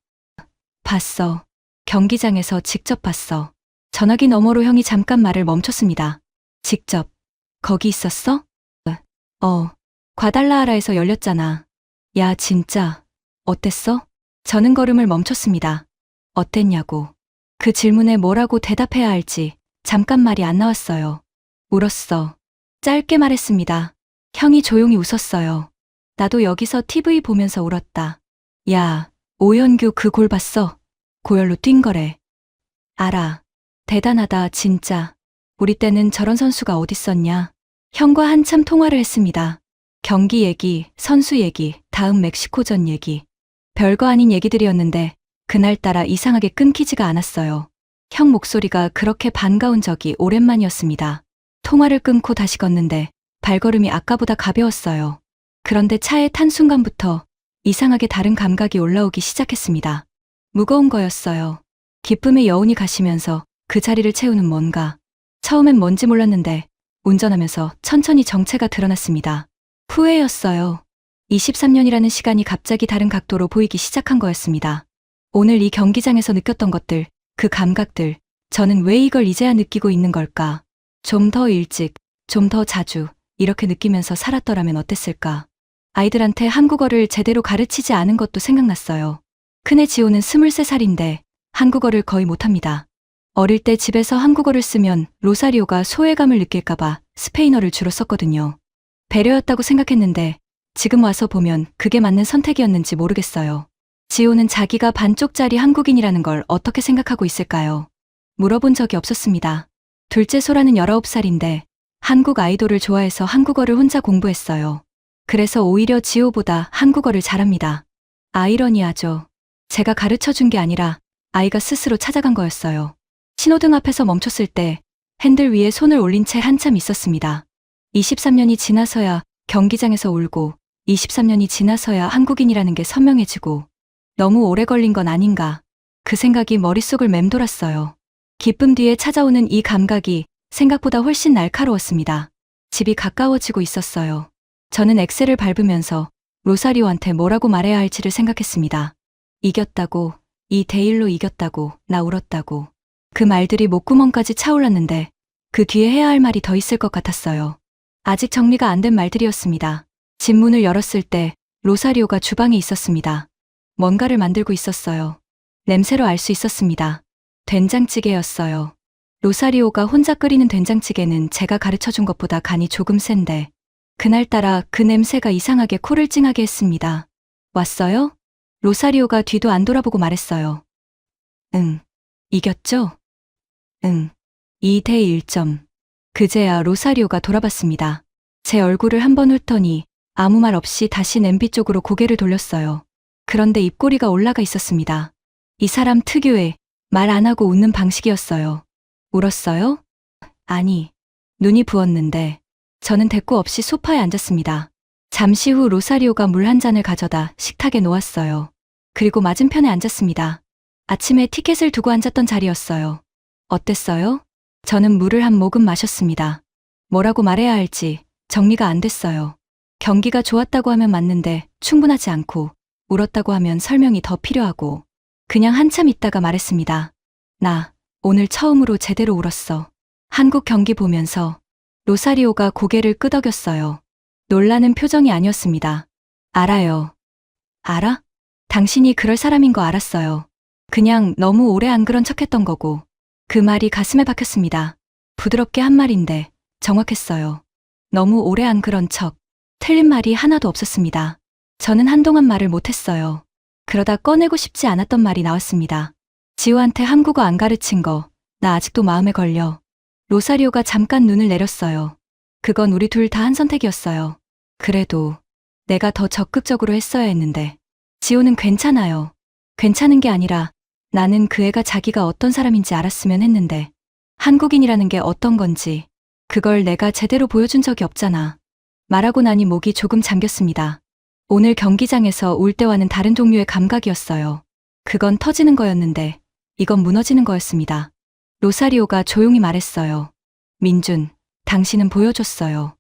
봤어. 경기장에서 직접 봤어. 전화기 너머로 형이 잠깐 말을 멈췄습니다. 직접. 거기 있었어? 과달라하라에서 열렸잖아. 야, 진짜. 어땠어? 저는 걸음을 멈췄습니다. 어땠냐고. 그 질문에 뭐라고 대답해야 할지 잠깐 말이 안 나왔어요. 울었어. 짧게 말했습니다. 형이 조용히 웃었어요. 나도 여기서 TV 보면서 울었다. 야, 오현규 그 골 봤어? 고열로 뛴 거래. 알아. 대단하다, 진짜. 우리 때는 저런 선수가 어딨었냐. 형과 한참 통화를 했습니다. 경기 얘기, 선수 얘기, 다음 멕시코전 얘기. 별거 아닌 얘기들이었는데 그날따라 이상하게 끊기지가 않았어요. 형 목소리가 그렇게 반가운 적이 오랜만이었습니다. 통화를 끊고 다시 걷는데 발걸음이 아까보다 가벼웠어요. 그런데 차에 탄 순간부터 이상하게 다른 감각이 올라오기 시작했습니다. 무거운 거였어요. 기쁨의 여운이 가시면서 그 자리를 채우는 뭔가. 처음엔 뭔지 몰랐는데 운전하면서 천천히 정체가 드러났습니다. 후회였어요. 23년이라는 시간이 갑자기 다른 각도로 보이기 시작한 거였습니다. 오늘 이 경기장에서 느꼈던 것들, 그 감각들, 저는 왜 이걸 이제야 느끼고 있는 걸까? 좀 더 일찍, 좀 더 자주, 이렇게 느끼면서 살았더라면 어땠을까? 아이들한테 한국어를 제대로 가르치지 않은 것도 생각났어요. 큰애 지호는 23살인데 한국어를 거의 못합니다. 어릴 때 집에서 한국어를 쓰면 로사리오가 소외감을 느낄까봐 스페인어를 주로 썼거든요. 배려였다고 생각했는데 지금 와서 보면 그게 맞는 선택이었는지 모르겠어요. 지호는 자기가 반쪽짜리 한국인이라는 걸 어떻게 생각하고 있을까요? 물어본 적이 없었습니다. 둘째 소라는 19살인데 한국 아이돌을 좋아해서 한국어를 혼자 공부했어요. 그래서 오히려 지호보다 한국어를 잘합니다. 아이러니하죠. 제가 가르쳐 준 게 아니라 아이가 스스로 찾아간 거였어요. 신호등 앞에서 멈췄을 때 핸들 위에 손을 올린 채 한참 있었습니다. 23년이 지나서야 경기장에서 울고 23년이 지나서야 한국인이라는 게 선명해지고 너무 오래 걸린 건 아닌가. 그 생각이 머릿속을 맴돌았어요. 기쁨 뒤에 찾아오는 이 감각이 생각보다 훨씬 날카로웠습니다. 집이 가까워지고 있었어요. 저는 엑셀을 밟으면서 로사리오한테 뭐라고 말해야 할지를 생각했습니다. 이겼다고, 이 대일로 이겼다고, 나 울었다고. 그 말들이 목구멍까지 차올랐는데 그 뒤에 해야 할 말이 더 있을 것 같았어요. 아직 정리가 안 된 말들이었습니다. 집 문을 열었을 때 로사리오가 주방에 있었습니다. 뭔가를 만들고 있었어요. 냄새로 알 수 있었습니다. 된장찌개였어요. 로사리오가 혼자 끓이는 된장찌개는 제가 가르쳐준 것보다 간이 조금 센데 그날따라 그 냄새가 이상하게 코를 찡하게 했습니다. 왔어요? 로사리오가 뒤도 안 돌아보고 말했어요. 응. 이겼죠? 응. 2대 1점. 그제야 로사리오가 돌아봤습니다. 제 얼굴을 한번 훑더니 아무 말 없이 다시 냄비 쪽으로 고개를 돌렸어요. 그런데 입꼬리가 올라가 있었습니다. 이 사람 특유의 말 안 하고 웃는 방식이었어요. 울었어요? 아니. 눈이 부었는데 저는 대꾸 없이 소파에 앉았습니다. 잠시 후 로사리오가 물 한 잔을 가져다 식탁에 놓았어요. 그리고 맞은편에 앉았습니다. 아침에 티켓을 두고 앉았던 자리였어요. 어땠어요? 저는 물을 한 모금 마셨습니다. 뭐라고 말해야 할지 정리가 안 됐어요. 경기가 좋았다고 하면 맞는데 충분하지 않고 울었다고 하면 설명이 더 필요하고 그냥 한참 있다가 말했습니다. 나 오늘 처음으로 제대로 울었어. 한국 경기 보면서. 로사리오가 고개를 끄덕였어요. 놀라는 표정이 아니었습니다. 알아요. 알아? 당신이 그럴 사람인 거 알았어요. 그냥 너무 오래 안 그런 척했던 거고. 그 말이 가슴에 박혔습니다. 부드럽게 한 말인데 정확했어요. 너무 오래 안 그런 척. 틀린 말이 하나도 없었습니다. 저는 한동안 말을 못했어요. 그러다 꺼내고 싶지 않았던 말이 나왔습니다. 지호한테 한국어 안 가르친 거, 나 아직도 마음에 걸려. 로사리오가 잠깐 눈을 내렸어요. 그건 우리 둘 다 한 선택이었어요. 그래도 내가 더 적극적으로 했어야 했는데. 지호는 괜찮아요. 괜찮은 게 아니라 나는 그 애가 자기가 어떤 사람인지 알았으면 했는데 한국인이라는 게 어떤 건지 그걸 내가 제대로 보여준 적이 없잖아. 말하고 나니 목이 조금 잠겼습니다. 오늘 경기장에서 울 때와는 다른 종류의 감각이었어요. 그건 터지는 거였는데 이건 무너지는 거였습니다. 로사리오가 조용히 말했어요. 민준, 당신은 보여줬어요.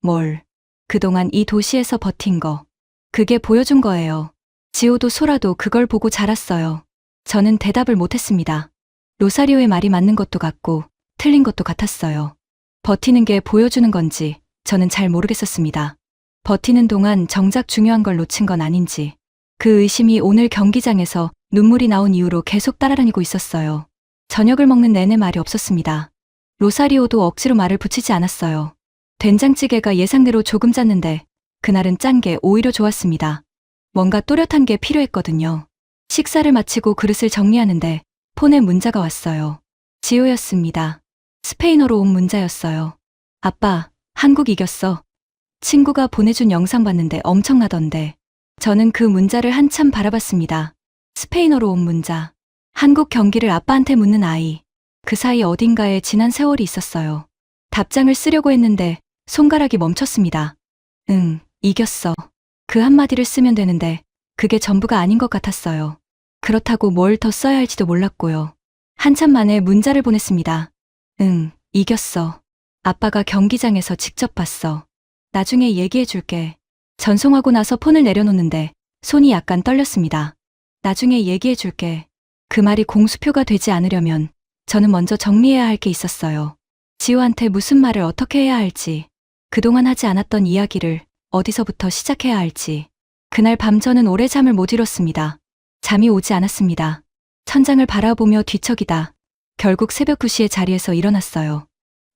뭘? 그동안 이 도시에서 버틴 거. 그게 보여준 거예요. 지호도 소라도 그걸 보고 자랐어요. 저는 대답을 못했습니다. 로사리오의 말이 맞는 것도 같고 틀린 것도 같았어요. 버티는 게 보여주는 건지 저는 잘 모르겠었습니다. 버티는 동안 정작 중요한 걸 놓친 건 아닌지. 그 의심이 오늘 경기장에서 눈물이 나온 이후로 계속 따라다니고 있었어요. 저녁을 먹는 내내 말이 없었습니다. 로사리오도 억지로 말을 붙이지 않았어요. 된장찌개가 예상대로 조금 짰는데 그날은 짠 게 오히려 좋았습니다. 뭔가 또렷한 게 필요했거든요. 식사를 마치고 그릇을 정리하는데 폰에 문자가 왔어요. 지호였습니다. 스페인어로 온 문자였어요. 아빠, 한국 이겼어. 친구가 보내준 영상 봤는데 엄청나던데. 저는 그 문자를 한참 바라봤습니다. 스페인어로 온 문자. 한국 경기를 아빠한테 묻는 아이. 그 사이 어딘가에 지난 세월이 있었어요. 답장을 쓰려고 했는데 손가락이 멈췄습니다. 응, 이겼어. 그 한마디를 쓰면 되는데 그게 전부가 아닌 것 같았어요. 그렇다고 뭘 더 써야 할지도 몰랐고요. 한참 만에 문자를 보냈습니다. 응, 이겼어. 아빠가 경기장에서 직접 봤어. 나중에 얘기해 줄게. 전송하고 나서 폰을 내려놓는데 손이 약간 떨렸습니다. 나중에 얘기해 줄게. 그 말이 공수표가 되지 않으려면 저는 먼저 정리해야 할 게 있었어요. 지호한테 무슨 말을 어떻게 해야 할지, 그동안 하지 않았던 이야기를 어디서부터 시작해야 할지. 그날 밤 저는 오래 잠을 못 이뤘습니다. 잠이 오지 않았습니다. 천장을 바라보며 뒤척이다 결국 새벽 2시에 자리에서 일어났어요.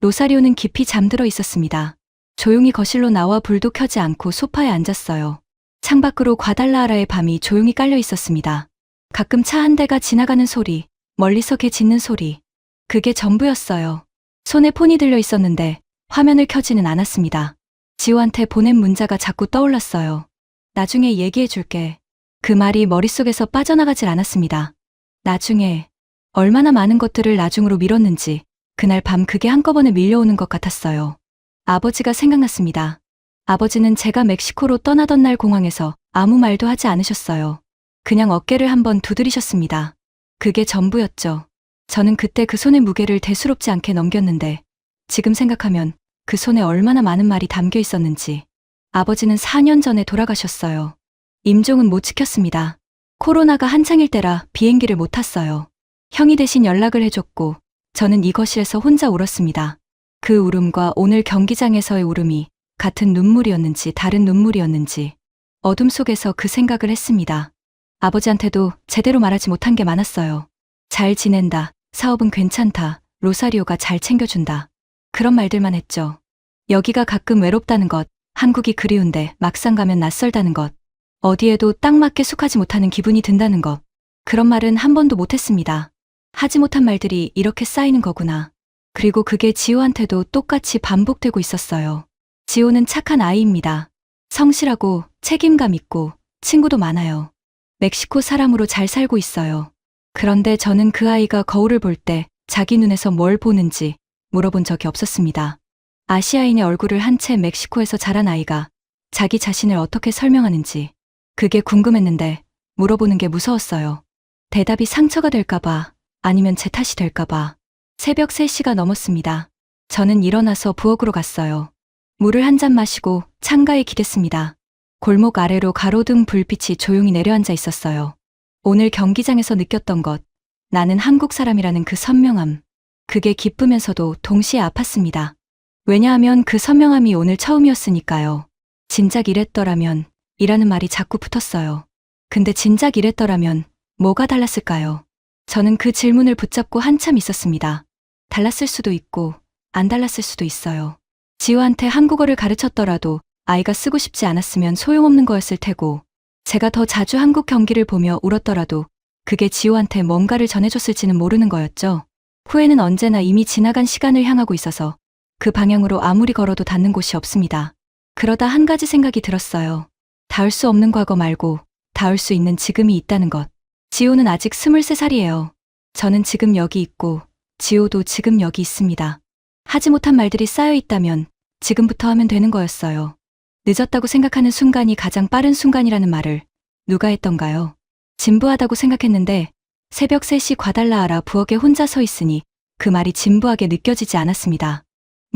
로사리오는 깊이 잠들어 있었습니다. 조용히 거실로 나와 불도 켜지 않고 소파에 앉았어요. 창밖으로 과달라하라의 밤이 조용히 깔려 있었습니다. 가끔 차 한 대가 지나가는 소리, 멀리서 개 짖는 소리. 그게 전부였어요. 손에 폰이 들려 있었는데 화면을 켜지는 않았습니다. 지호한테 보낸 문자가 자꾸 떠올랐어요. 나중에 얘기해 줄게. 그 말이 머릿속에서 빠져나가질 않았습니다. 나중에 얼마나 많은 것들을 나중으로 미뤘는지 그날 밤 그게 한꺼번에 밀려오는 것 같았어요. 아버지가 생각났습니다. 아버지는 제가 멕시코로 떠나던 날 공항에서 아무 말도 하지 않으셨어요. 그냥 어깨를 한번 두드리셨습니다. 그게 전부였죠. 저는 그때 그 손의 무게를 대수롭지 않게 넘겼는데 지금 생각하면 그 손에 얼마나 많은 말이 담겨 있었는지. 아버지는 4년 전에 돌아가셨어요. 임종은 못 지켰습니다. 코로나가 한창일 때라 비행기를 못 탔어요. 형이 대신 연락을 해줬고 저는 이 거실에서 혼자 울었습니다. 그 울음과 오늘 경기장에서의 울음이 같은 눈물이었는지 다른 눈물이었는지 어둠 속에서 그 생각을 했습니다. 아버지한테도 제대로 말하지 못한 게 많았어요. 잘 지낸다, 사업은 괜찮다, 로사리오가 잘 챙겨준다. 그런 말들만 했죠. 여기가 가끔 외롭다는 것, 한국이 그리운데 막상 가면 낯설다는 것, 어디에도 딱 맞게 속하지 못하는 기분이 든다는 것. 그런 말은 한 번도 못했습니다. 하지 못한 말들이 이렇게 쌓이는 거구나. 그리고 그게 지호한테도 똑같이 반복되고 있었어요. 지호는 착한 아이입니다. 성실하고 책임감 있고 친구도 많아요. 멕시코 사람으로 잘 살고 있어요. 그런데 저는 그 아이가 거울을 볼 때 자기 눈에서 뭘 보는지 물어본 적이 없었습니다. 아시아인의 얼굴을 한 채 멕시코에서 자란 아이가 자기 자신을 어떻게 설명하는지 그게 궁금했는데 물어보는 게 무서웠어요. 대답이 상처가 될까봐 아니면 제 탓이 될까봐. 새벽 3시가 넘었습니다. 저는 일어나서 부엌으로 갔어요. 물을 한 잔 마시고 창가에 기댔습니다. 골목 아래로 가로등 불빛이 조용히 내려앉아 있었어요. 오늘 경기장에서 느꼈던 것, 나는 한국 사람이라는 그 선명함. 그게 기쁘면서도 동시에 아팠습니다. 왜냐하면 그 선명함이 오늘 처음이었으니까요. 진작 이랬더라면 이라는 말이 자꾸 붙었어요. 근데 진작 이랬더라면 뭐가 달랐을까요? 저는 그 질문을 붙잡고 한참 있었습니다. 달랐을 수도 있고 안 달랐을 수도 있어요. 지호한테 한국어를 가르쳤더라도 아이가 쓰고 싶지 않았으면 소용없는 거였을 테고, 제가 더 자주 한국 경기를 보며 울었더라도 그게 지호한테 뭔가를 전해줬을지는 모르는 거였죠. 후회는 언제나 이미 지나간 시간을 향하고 있어서 그 방향으로 아무리 걸어도 닿는 곳이 없습니다. 그러다 한 가지 생각이 들었어요. 닿을 수 없는 과거 말고 닿을 수 있는 지금이 있다는 것. 지호는 아직 23살이에요. 저는 지금 여기 있고 지호도 지금 여기 있습니다. 하지 못한 말들이 쌓여 있다면 지금부터 하면 되는 거였어요. 늦었다고 생각하는 순간이 가장 빠른 순간이라는 말을 누가 했던가요? 진부하다고 생각했는데 새벽 3시 과달라하라 부엌에 혼자 서 있으니 그 말이 진부하게 느껴지지 않았습니다.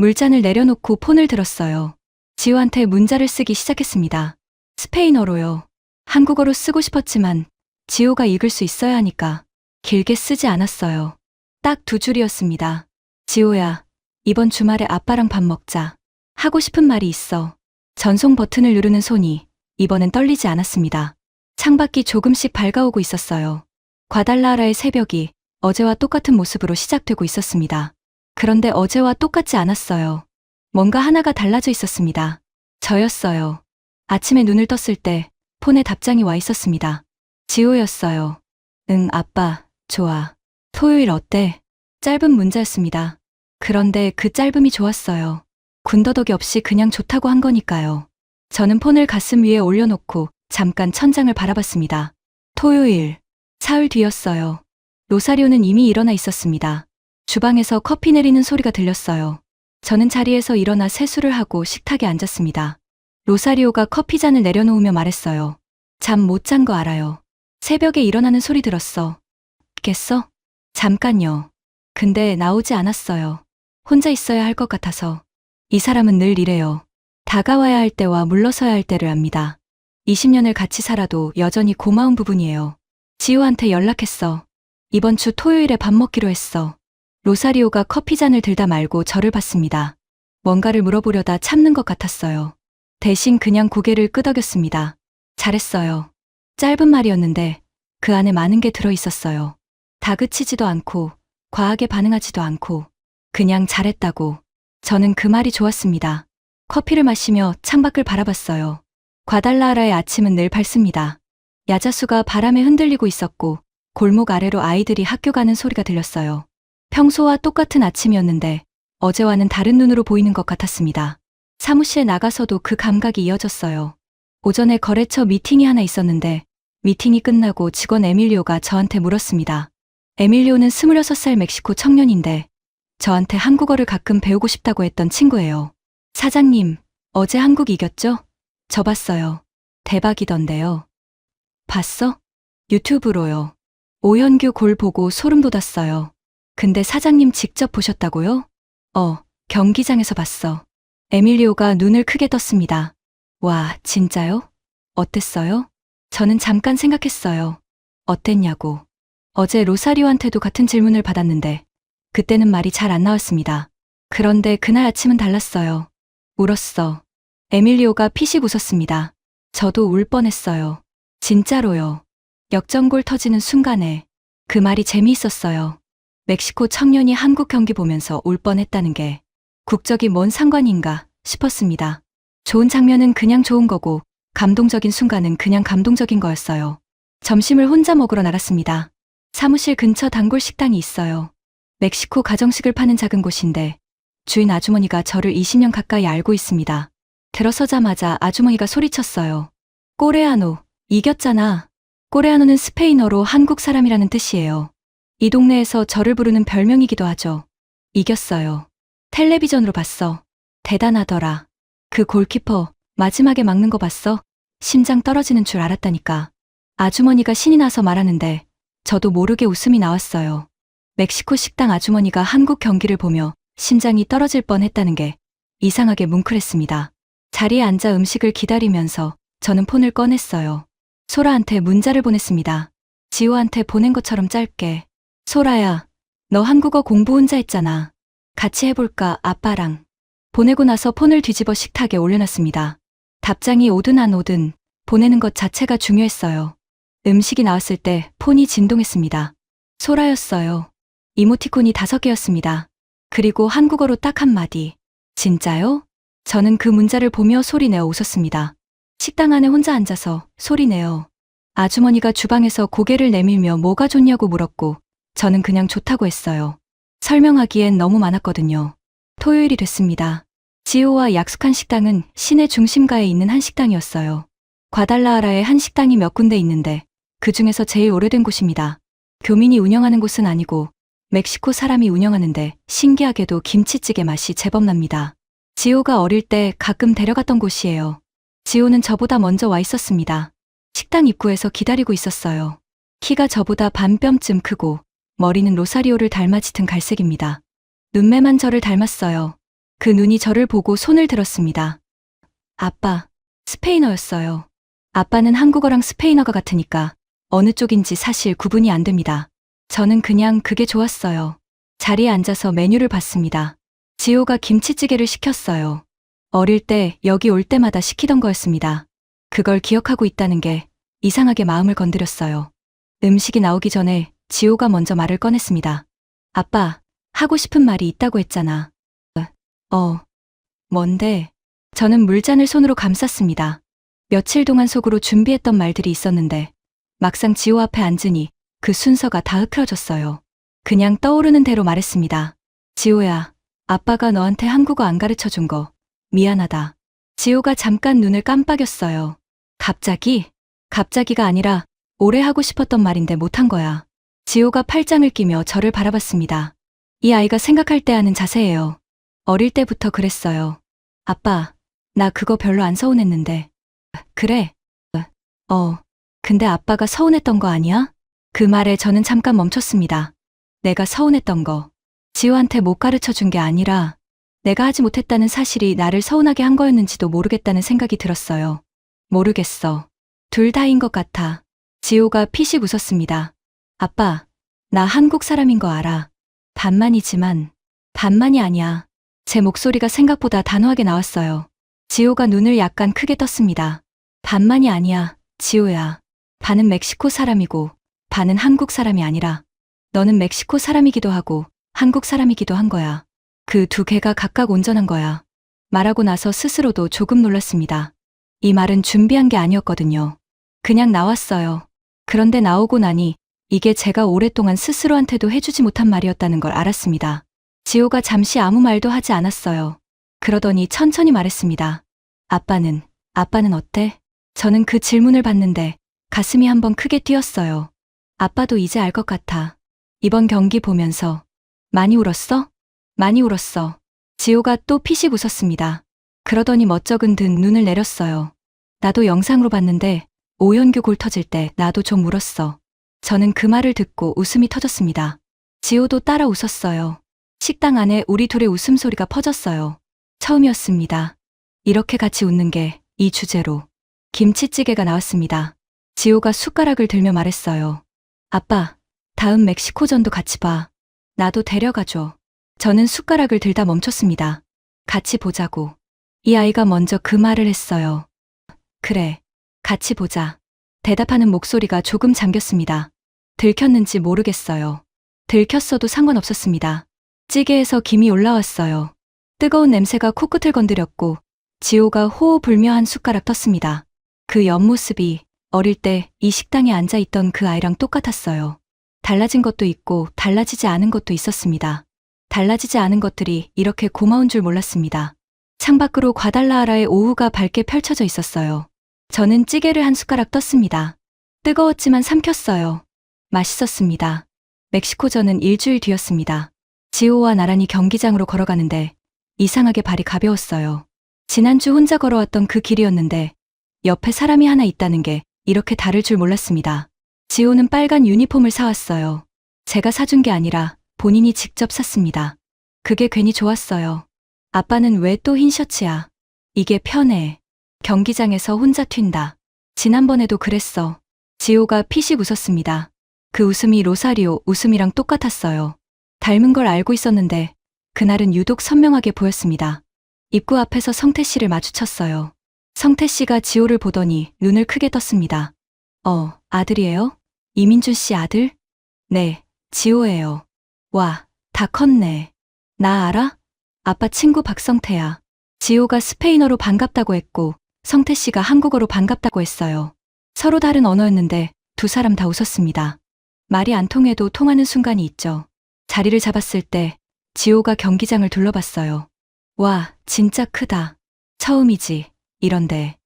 물잔을 내려놓고 폰을 들었어요. 지호한테 문자를 쓰기 시작했습니다. 스페인어로요. 한국어로 쓰고 싶었지만 지호가 읽을 수 있어야 하니까 길게 쓰지 않았어요. 딱 2줄이었습니다. 지호야, 이번 주말에 아빠랑 밥 먹자. 하고 싶은 말이 있어. 전송 버튼을 누르는 손이 이번엔 떨리지 않았습니다. 창밖이 조금씩 밝아오고 있었어요. 과달라하라의 새벽이 어제와 똑같은 모습으로 시작되고 있었습니다. 그런데 어제와 똑같지 않았어요. 뭔가 하나가 달라져 있었습니다. 저였어요. 아침에 눈을 떴을 때 폰에 답장이 와 있었습니다. 지호였어요. 응, 아빠, 좋아. 토요일 어때? 짧은 문자였습니다. 그런데 그 짧음이 좋았어요. 군더더기 없이 그냥 좋다고 한 거니까요. 저는 폰을 가슴 위에 올려놓고 잠깐 천장을 바라봤습니다. 토요일, 사흘 뒤였어요. 로사리오는 이미 일어나 있었습니다. 주방에서 커피 내리는 소리가 들렸어요. 저는 자리에서 일어나 세수를 하고 식탁에 앉았습니다. 로사리오가 커피잔을 내려놓으며 말했어요. 잠 못 잔 거 알아요. 새벽에 일어나는 소리 들었어. 깼어? 잠깐요. 근데 나오지 않았어요. 혼자 있어야 할 것 같아서. 이 사람은 늘 이래요. 다가와야 할 때와 물러서야 할 때를 압니다. 20년을 같이 살아도 여전히 고마운 부분이에요. 지호한테 연락했어. 이번 주 토요일에 밥 먹기로 했어. 로사리오가 커피잔을 들다 말고 저를 봤습니다. 뭔가를 물어보려다 참는 것 같았어요. 대신 그냥 고개를 끄덕였습니다. 잘했어요. 짧은 말이었는데 그 안에 많은 게 들어있었어요. 다그치지도 않고 과하게 반응하지도 않고 그냥 잘했다고. 저는 그 말이 좋았습니다. 커피를 마시며 창밖을 바라봤어요. 과달라하라의 아침은 늘 밝습니다. 야자수가 바람에 흔들리고 있었고 골목 아래로 아이들이 학교 가는 소리가 들렸어요. 평소와 똑같은 아침이었는데 어제와는 다른 눈으로 보이는 것 같았습니다. 사무실에 나가서도 그 감각이 이어졌어요. 오전에 거래처 미팅이 하나 있었는데 미팅이 끝나고 직원 에밀리오가 저한테 물었습니다. 에밀리오는 26살 멕시코 청년인데 저한테 한국어를 가끔 배우고 싶다고 했던 친구예요. 사장님, 어제 한국 이겼죠? 저 봤어요. 대박이던데요. 봤어? 유튜브로요. 오현규 골 보고 소름 돋았어요. 근데 사장님 직접 보셨다고요? 경기장에서 봤어. 에밀리오가 눈을 크게 떴습니다. 와, 진짜요? 어땠어요? 저는 잠깐 생각했어요. 어땠냐고. 어제 로사리오한테도 같은 질문을 받았는데 그때는 말이 잘 안 나왔습니다. 그런데 그날 아침은 달랐어요. 울었어. 에밀리오가 피식 웃었습니다. 저도 울 뻔했어요. 진짜로요. 역전골 터지는 순간에 그 말이 재미있었어요. 멕시코 청년이 한국 경기 보면서 울 뻔했다는 게 국적이 뭔 상관인가 싶었습니다. 좋은 장면은 그냥 좋은 거고 감동적인 순간은 그냥 감동적인 거였어요. 점심을 혼자 먹으러 나갔습니다. 사무실 근처 단골 식당이 있어요. 멕시코 가정식을 파는 작은 곳인데 주인 아주머니가 저를 20년 가까이 알고 있습니다. 들어서자마자 아주머니가 소리쳤어요. 꼬레아노, 이겼잖아. 꼬레아노는 스페인어로 한국 사람이라는 뜻이에요. 이 동네에서 저를 부르는 별명이기도 하죠. 이겼어요. 텔레비전으로 봤어. 대단하더라. 그 골키퍼 마지막에 막는 거 봤어? 심장 떨어지는 줄 알았다니까. 아주머니가 신이 나서 말하는데 저도 모르게 웃음이 나왔어요. 멕시코 식당 아주머니가 한국 경기를 보며 심장이 떨어질 뻔했다는 게 이상하게 뭉클했습니다. 자리에 앉아 음식을 기다리면서 저는 폰을 꺼냈어요. 소라한테 문자를 보냈습니다. 지호한테 보낸 것처럼 짧게. 소라야, 너 한국어 공부 혼자 했잖아. 같이 해볼까, 아빠랑. 보내고 나서 폰을 뒤집어 식탁에 올려놨습니다. 답장이 오든 안 오든 보내는 것 자체가 중요했어요. 음식이 나왔을 때 폰이 진동했습니다. 소라였어요. 이모티콘이 5개였습니다. 그리고 한국어로 딱 한마디. 진짜요? 저는 그 문자를 보며 소리내어 웃었습니다. 식당 안에 혼자 앉아서 소리내어. 아주머니가 주방에서 고개를 내밀며 뭐가 좋냐고 물었고 저는 그냥 좋다고 했어요. 설명하기엔 너무 많았거든요. 토요일이 됐습니다. 지호와 약속한 식당은 시내 중심가에 있는 한 식당이었어요. 과달라하라에 한 식당이 몇 군데 있는데 그 중에서 제일 오래된 곳입니다. 교민이 운영하는 곳은 아니고 멕시코 사람이 운영하는데 신기하게도 김치찌개 맛이 제법 납니다. 지호가 어릴 때 가끔 데려갔던 곳이에요. 지호는 저보다 먼저 와 있었습니다. 식당 입구에서 기다리고 있었어요. 키가 저보다 반뼘쯤 크고 머리는 로사리오를 닮아 짙은 갈색입니다. 눈매만 저를 닮았어요. 그 눈이 저를 보고 손을 들었습니다. 아빠, 스페인어였어요. 아빠는 한국어랑 스페인어가 같으니까 어느 쪽인지 사실 구분이 안 됩니다. 저는 그냥 그게 좋았어요. 자리에 앉아서 메뉴를 봤습니다. 지호가 김치찌개를 시켰어요. 어릴 때 여기 올 때마다 시키던 거였습니다. 그걸 기억하고 있다는 게 이상하게 마음을 건드렸어요. 음식이 나오기 전에 지호가 먼저 말을 꺼냈습니다. 아빠, 하고 싶은 말이 있다고 했잖아. 뭔데? 저는 물잔을 손으로 감쌌습니다. 며칠 동안 속으로 준비했던 말들이 있었는데 막상 지호 앞에 앉으니 그 순서가 다 흐트러졌어요. 그냥 떠오르는 대로 말했습니다. 지호야, 아빠가 너한테 한국어 안 가르쳐 준 거 미안하다. 지호가 잠깐 눈을 깜빡였어요. 갑자기가 아니라 오래 하고 싶었던 말인데 못한 거야. 지호가 팔짱을 끼며 저를 바라봤습니다. 이 아이가 생각할 때 하는 자세예요. 어릴 때부터 그랬어요. 아빠, 나 그거 별로 안 서운했는데. 그래? 근데 아빠가 서운했던 거 아니야? 그 말에 저는 잠깐 멈췄습니다. 내가 서운했던 거. 지호한테 못 가르쳐 준 게 아니라 내가 하지 못했다는 사실이 나를 서운하게 한 거였는지도 모르겠다는 생각이 들었어요. 모르겠어. 둘 다인 것 같아. 지호가 피식 웃었습니다. 아빠, 나 한국 사람인 거 알아. 반만이지만 반만이 아니야. 제 목소리가 생각보다 단호하게 나왔어요. 지호가 눈을 약간 크게 떴습니다. 반만이 아니야, 지호야. 반은 멕시코 사람이고 반은 한국 사람이 아니라 너는 멕시코 사람이기도 하고 한국 사람이기도 한 거야. 그 두 개가 각각 온전한 거야. 말하고 나서 스스로도 조금 놀랐습니다. 이 말은 준비한 게 아니었거든요. 그냥 나왔어요. 그런데 나오고 나니 이게 제가 오랫동안 스스로한테도 해주지 못한 말이었다는 걸 알았습니다. 지호가 잠시 아무 말도 하지 않았어요. 그러더니 천천히 말했습니다. 아빠는 어때? 저는 그 질문을 받는데 가슴이 한번 크게 뛰었어요. 아빠도 이제 알 것 같아. 이번 경기 보면서. 많이 울었어? 많이 울었어. 지호가 또 피식 웃었습니다. 그러더니 멋쩍은 듯 눈을 내렸어요. 나도 영상으로 봤는데 오연규 골 터질 때 나도 좀 울었어. 저는 그 말을 듣고 웃음이 터졌습니다. 지호도 따라 웃었어요. 식당 안에 우리 둘의 웃음소리가 퍼졌어요. 처음이었습니다. 이렇게 같이 웃는 게 이 주제로. 김치찌개가 나왔습니다. 지호가 숟가락을 들며 말했어요. 아빠, 다음 멕시코전도 같이 봐. 나도 데려가줘. 저는 숟가락을 들다 멈췄습니다. 같이 보자고. 이 아이가 먼저 그 말을 했어요. 그래, 같이 보자. 대답하는 목소리가 조금 잠겼습니다. 들켰는지 모르겠어요. 들켰어도 상관없었습니다. 찌개에서 김이 올라왔어요. 뜨거운 냄새가 코끝을 건드렸고 지호가 호호불며 숟가락 떴습니다. 그 옆모습이 어릴 때 이 식당에 앉아있던 그 아이랑 똑같았어요. 달라진 것도 있고 달라지지 않은 것도 있었습니다. 달라지지 않은 것들이 이렇게 고마운 줄 몰랐습니다. 창밖으로 과달라하라의 오후가 밝게 펼쳐져 있었어요. 저는 찌개를 한 숟가락 떴습니다. 뜨거웠지만 삼켰어요. 맛있었습니다. 멕시코전은 일주일 뒤였습니다. 지호와 나란히 경기장으로 걸어가는데 이상하게 발이 가벼웠어요. 지난주 혼자 걸어왔던 그 길이었는데 옆에 사람이 하나 있다는 게 이렇게 다를 줄 몰랐습니다. 지호는 빨간 유니폼을 사왔어요. 제가 사준 게 아니라 본인이 직접 샀습니다. 그게 괜히 좋았어요. 아빠는 왜 또 흰 셔츠야? 이게 편해. 경기장에서 혼자 튄다. 지난번에도 그랬어. 지호가 피식 웃었습니다. 그 웃음이 로사리오 웃음이랑 똑같았어요. 닮은 걸 알고 있었는데 그날은 유독 선명하게 보였습니다. 입구 앞에서 성태 씨를 마주쳤어요. 성태 씨가 지호를 보더니 눈을 크게 떴습니다. 아들이에요? 이민준 씨 아들? 네, 지호예요. 와, 다 컸네. 나 알아? 아빠 친구 박성태야. 지호가 스페인어로 반갑다고 했고 성태 씨가 한국어로 반갑다고 했어요. 서로 다른 언어였는데 두 사람 다 웃었습니다. 말이 안 통해도 통하는 순간이 있죠. 자리를 잡았을 때 지호가 경기장을 둘러봤어요. 와, 진짜 크다. 처음이지. 이런데.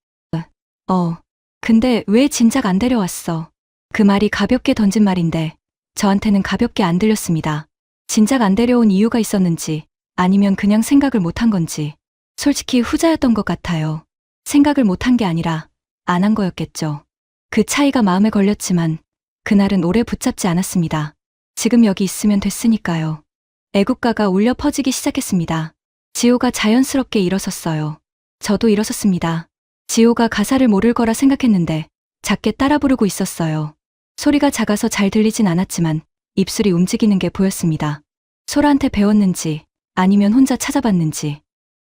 근데 왜 진작 안 데려왔어? 그 말이 가볍게 던진 말인데 저한테는 가볍게 안 들렸습니다. 진작 안 데려온 이유가 있었는지 아니면 그냥 생각을 못한 건지. 솔직히 후자였던 것 같아요. 생각을 못한 게 아니라 안 한 거였겠죠. 그 차이가 마음에 걸렸지만 그날은 오래 붙잡지 않았습니다. 지금 여기 있으면 됐으니까요. 애국가가 울려 퍼지기 시작했습니다. 지호가 자연스럽게 일어섰어요. 저도 일어섰습니다. 지호가 가사를 모를 거라 생각했는데 작게 따라 부르고 있었어요. 소리가 작아서 잘 들리진 않았지만 입술이 움직이는 게 보였습니다. 소라한테 배웠는지 아니면 혼자 찾아봤는지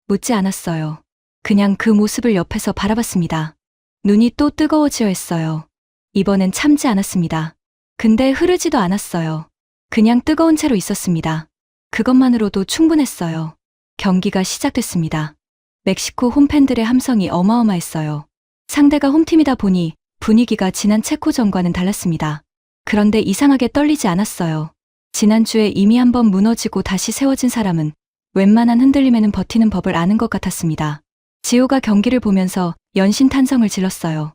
묻지 않았어요. 그냥 그 모습을 옆에서 바라봤습니다. 눈이 또 뜨거워지어 했어요. 이번엔 참지 않았습니다. 근데 흐르지도 않았어요. 그냥 뜨거운 채로 있었습니다. 그것만으로도 충분했어요. 경기가 시작됐습니다. 멕시코 홈팬들의 함성이 어마어마했어요. 상대가 홈팀이다 보니 분위기가 지난 체코전과는 달랐습니다. 그런데 이상하게 떨리지 않았어요. 지난주에 이미 한번 무너지고 다시 세워진 사람은 웬만한 흔들림에는 버티는 법을 아는 것 같았습니다. 지호가 경기를 보면서 연신탄성을 질렀어요.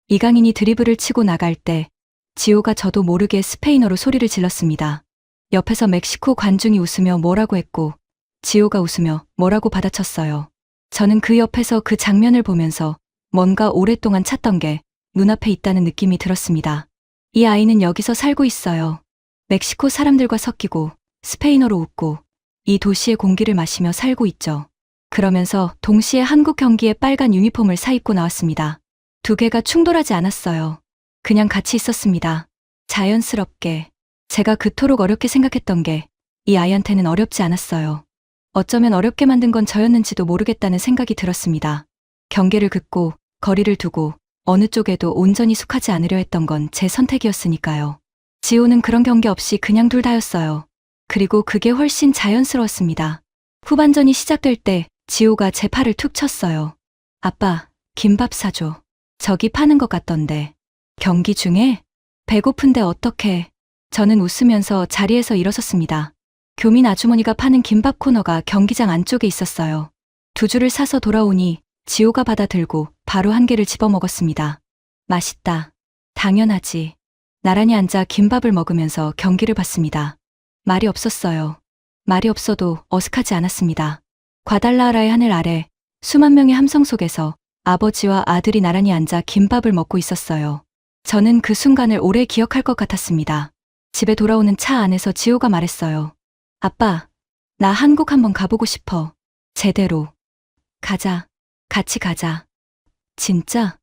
이강인이 드리블을 치고 나갈 때 지호가 저도 모르게 스페인어로 소리를 질렀습니다. 옆에서 멕시코 관중이 웃으며 뭐라고 했고 지호가 웃으며 뭐라고 받아쳤어요. 저는 그 옆에서 그 장면을 보면서 뭔가 오랫동안 찾던 게 눈앞에 있다는 느낌이 들었습니다. 이 아이는 여기서 살고 있어요. 멕시코 사람들과 섞이고 스페인어로 웃고 이 도시의 공기를 마시며 살고 있죠. 그러면서 동시에 한국 경기에 빨간 유니폼을 사입고 나왔습니다. 두 개가 충돌하지 않았어요. 그냥 같이 있었습니다. 자연스럽게. 제가 그토록 어렵게 생각했던 게 이 아이한테는 어렵지 않았어요. 어쩌면 어렵게 만든 건 저였는지도 모르겠다는 생각이 들었습니다. 경계를 긋고 거리를 두고 어느 쪽에도 온전히 속하지 않으려 했던 건 제 선택이었으니까요. 지호는 그런 경계 없이 그냥 둘 다였어요. 그리고 그게 훨씬 자연스러웠습니다. 후반전이 시작될 때 지호가 제 팔을 툭 쳤어요. 아빠, 김밥 사줘. 저기 파는 것 같던데. 경기 중에? 배고픈데 어떡해. 저는 웃으면서 자리에서 일어섰습니다. 교민 아주머니가 파는 김밥 코너가 경기장 안쪽에 있었어요. 두 줄을 사서 돌아오니 지호가 받아 들고 바로 한 개를 집어 먹었습니다. 맛있다. 당연하지. 나란히 앉아 김밥을 먹으면서 경기를 봤습니다. 말이 없었어요. 말이 없어도 어색하지 않았습니다. 과달라하라의 하늘 아래 수만 명의 함성 속에서 아버지와 아들이 나란히 앉아 김밥을 먹고 있었어요. 저는 그 순간을 오래 기억할 것 같았습니다. 집에 돌아오는 차 안에서 지호가 말했어요. 아빠, 나 한국 한번 가보고 싶어. 제대로. 가자. 같이 가자. 진짜?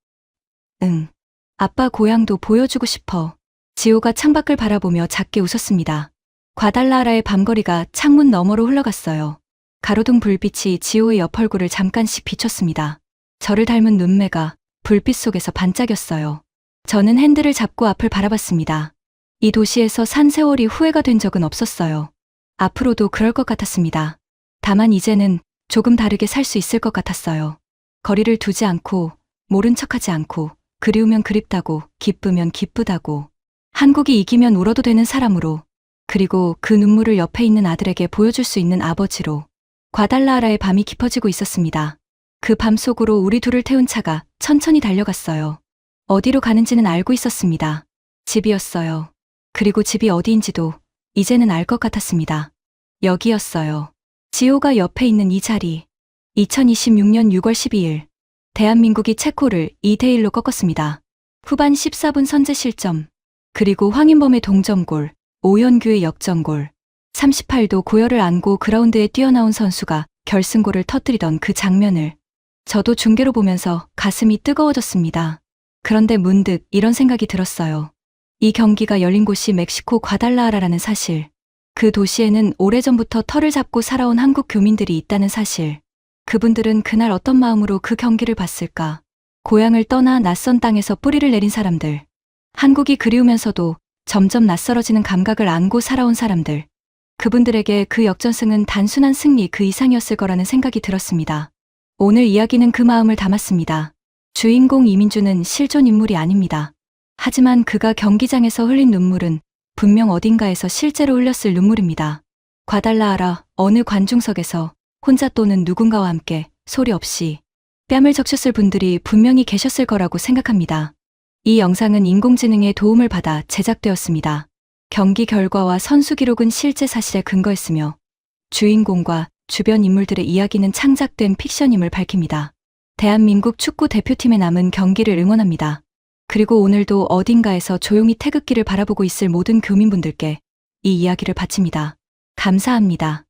응. 아빠 고향도 보여주고 싶어. 지호가 창밖을 바라보며 작게 웃었습니다. 과달라하라의 밤거리가 창문 너머로 흘러갔어요. 가로등 불빛이 지호의 옆 얼굴을 잠깐씩 비췄습니다. 저를 닮은 눈매가 불빛 속에서 반짝였어요. 저는 핸들을 잡고 앞을 바라봤습니다. 이 도시에서 산 세월이 후회가 된 적은 없었어요. 앞으로도 그럴 것 같았습니다. 다만 이제는 조금 다르게 살 수 있을 것 같았어요. 거리를 두지 않고, 모른 척하지 않고, 그리우면 그립다고, 기쁘면 기쁘다고, 한국이 이기면 울어도 되는 사람으로, 그리고 그 눈물을 옆에 있는 아들에게 보여줄 수 있는 아버지로. 과달라하라의 밤이 깊어지고 있었습니다. 그 밤 속으로 우리 둘을 태운 차가 천천히 달려갔어요. 어디로 가는지는 알고 있었습니다. 집이었어요. 그리고 집이 어디인지도 이제는 알 것 같았습니다. 여기였어요. 지호가 옆에 있는 이 자리. 2026년 6월 12일. 대한민국이 체코를 2대1로 꺾었습니다. 후반 14분 선제 실점. 그리고 황인범의 동점골, 오연규의 역전골. 38도 고열을 안고 그라운드에 뛰어나온 선수가 결승골을 터뜨리던 그 장면을 저도 중계로 보면서 가슴이 뜨거워졌습니다. 그런데 문득 이런 생각이 들었어요. 이 경기가 열린 곳이 멕시코 과달라하라라는 사실. 그 도시에는 오래전부터 터를 잡고 살아온 한국 교민들이 있다는 사실. 그분들은 그날 어떤 마음으로 그 경기를 봤을까? 고향을 떠나 낯선 땅에서 뿌리를 내린 사람들. 한국이 그리우면서도 점점 낯설어지는 감각을 안고 살아온 사람들. 그분들에게 그 역전승은 단순한 승리 그 이상이었을 거라는 생각이 들었습니다. 오늘 이야기는 그 마음을 담았습니다. 주인공 이민주는 실존 인물이 아닙니다. 하지만 그가 경기장에서 흘린 눈물은 분명 어딘가에서 실제로 흘렸을 눈물입니다. 과달라하라 어느 관중석에서 혼자 또는 누군가와 함께 소리 없이 뺨을 적셨을 분들이 분명히 계셨을 거라고 생각합니다. 이 영상은 인공지능의 도움을 받아 제작되었습니다. 경기 결과와 선수 기록은 실제 사실에 근거했으며 주인공과 주변 인물들의 이야기는 창작된 픽션임을 밝힙니다. 대한민국 축구 대표팀에 남은 경기를 응원합니다. 그리고 오늘도 어딘가에서 조용히 태극기를 바라보고 있을 모든 교민분들께 이 이야기를 바칩니다. 감사합니다.